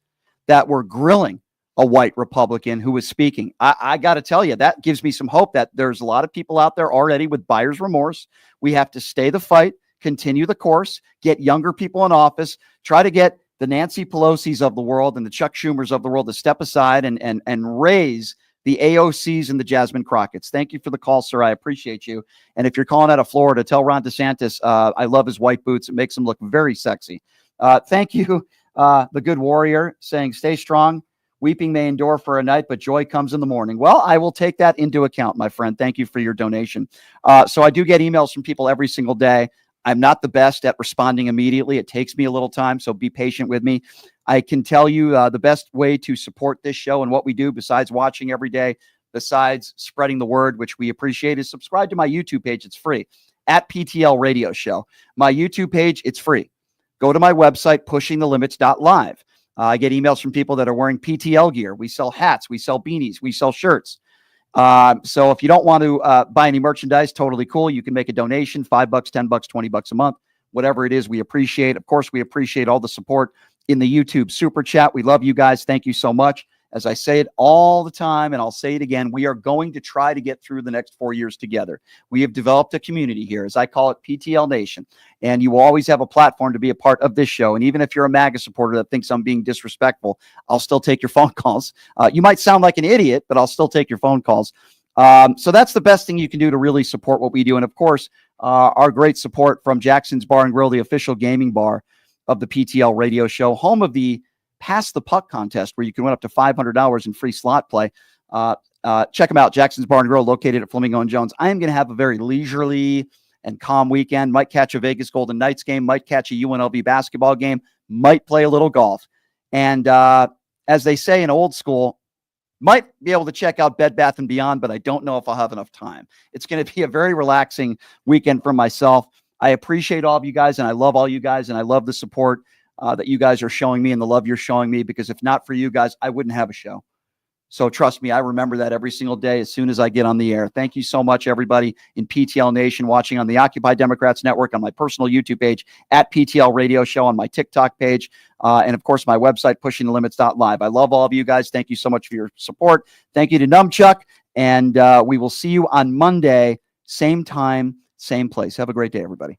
that were grilling a white Republican who was speaking. I got to tell you, that gives me some hope that there's a lot of people out there already with buyer's remorse. We have to stay the fight, continue the course, get younger people in office, try to get the Nancy Pelosi's of the world and the Chuck Schumers of the world to step aside and raise the AOCs and the Jasmine Crockett's. Thank you for the call, sir. I appreciate you. And if you're calling out of Florida, tell Ron DeSantis I love his white boots. It makes him look very sexy. Thank you, the good warrior, saying stay strong. Weeping may endure for a night, but joy comes in the morning. Well, I will take that into account, my friend. Thank you for your donation. So I do get emails from people every single day. I'm not the best at responding immediately. It takes me a little time, so be patient with me. I can tell you the best way to support this show and what we do, besides watching every day, besides spreading the word, which we appreciate, is subscribe to my YouTube page. It's free, at PTL Radio Show. My YouTube page, it's free. Go to my website, pushingthelimits.live. I get emails from people that are wearing PTL gear. We sell hats. We sell beanies. We sell shirts. So if you don't want to buy any merchandise, totally cool. You can make a donation, $5, $10, $20 a month, whatever it is. We appreciate. Of course, we appreciate all the support in the YouTube super chat. We love you guys. Thank you so much. As I say it all the time, and I'll say it again, we are going to try to get through the next 4 years together. We have developed a community here, as I call it, PTL Nation, and you will always have a platform to be a part of this show. And even if you're a MAGA supporter that thinks I'm being disrespectful, I'll still take your phone calls. You might sound like an idiot, but I'll still take your phone calls. So that's the best thing you can do to really support what we do. And of course, our great support from Jackson's Bar and Grill, the official gaming bar of the PTL radio show, home of the Pass the Puck contest, where you can win up to $500 in free slot play. Check them out, Jackson's Bar and Grill, located at Flamingo and Jones. I am going to have a very leisurely and calm weekend. Might catch a Vegas Golden Knights game, might catch a UNLV basketball game, might play a little golf. And as they say in old school, might be able to check out Bed Bath & Beyond, but I don't know if I'll have enough time. It's going to be a very relaxing weekend for myself. I appreciate all of you guys, and I love all you guys, and I love the support that you guys are showing me and the love you're showing me, because if not for you guys, I wouldn't have a show. So trust me, I remember that every single day as soon as I get on the air. Thank you so much, everybody in PTL Nation, watching on the Occupy Democrats Network, on my personal YouTube page, at PTL Radio Show, on my TikTok page, and of course, my website, pushingthelimits.live. I love all of you guys. Thank you so much for your support. Thank you to Numchuck, and we will see you on Monday, same time, same place. Have a great day, everybody.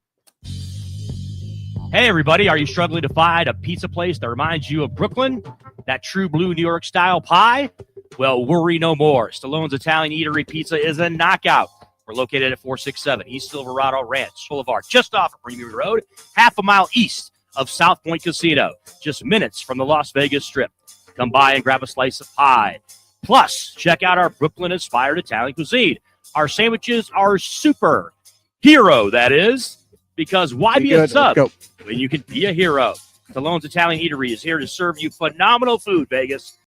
Hey, everybody, are you struggling to find a pizza place that reminds you of Brooklyn? That true blue New York style pie? Well, worry no more. Stallone's Italian Eatery Pizza is a knockout. We're located at 467 East Silverado Ranch Boulevard, just off of Premium Road, half a mile east of South Point Casino, just minutes from the Las Vegas Strip. Come by and grab a slice of pie. Plus, check out our Brooklyn-inspired Italian cuisine. Our sandwiches are super hero, that is. Because why be a sub when you can be a hero? Stallone's Italian Eatery is here to serve you phenomenal food, Vegas.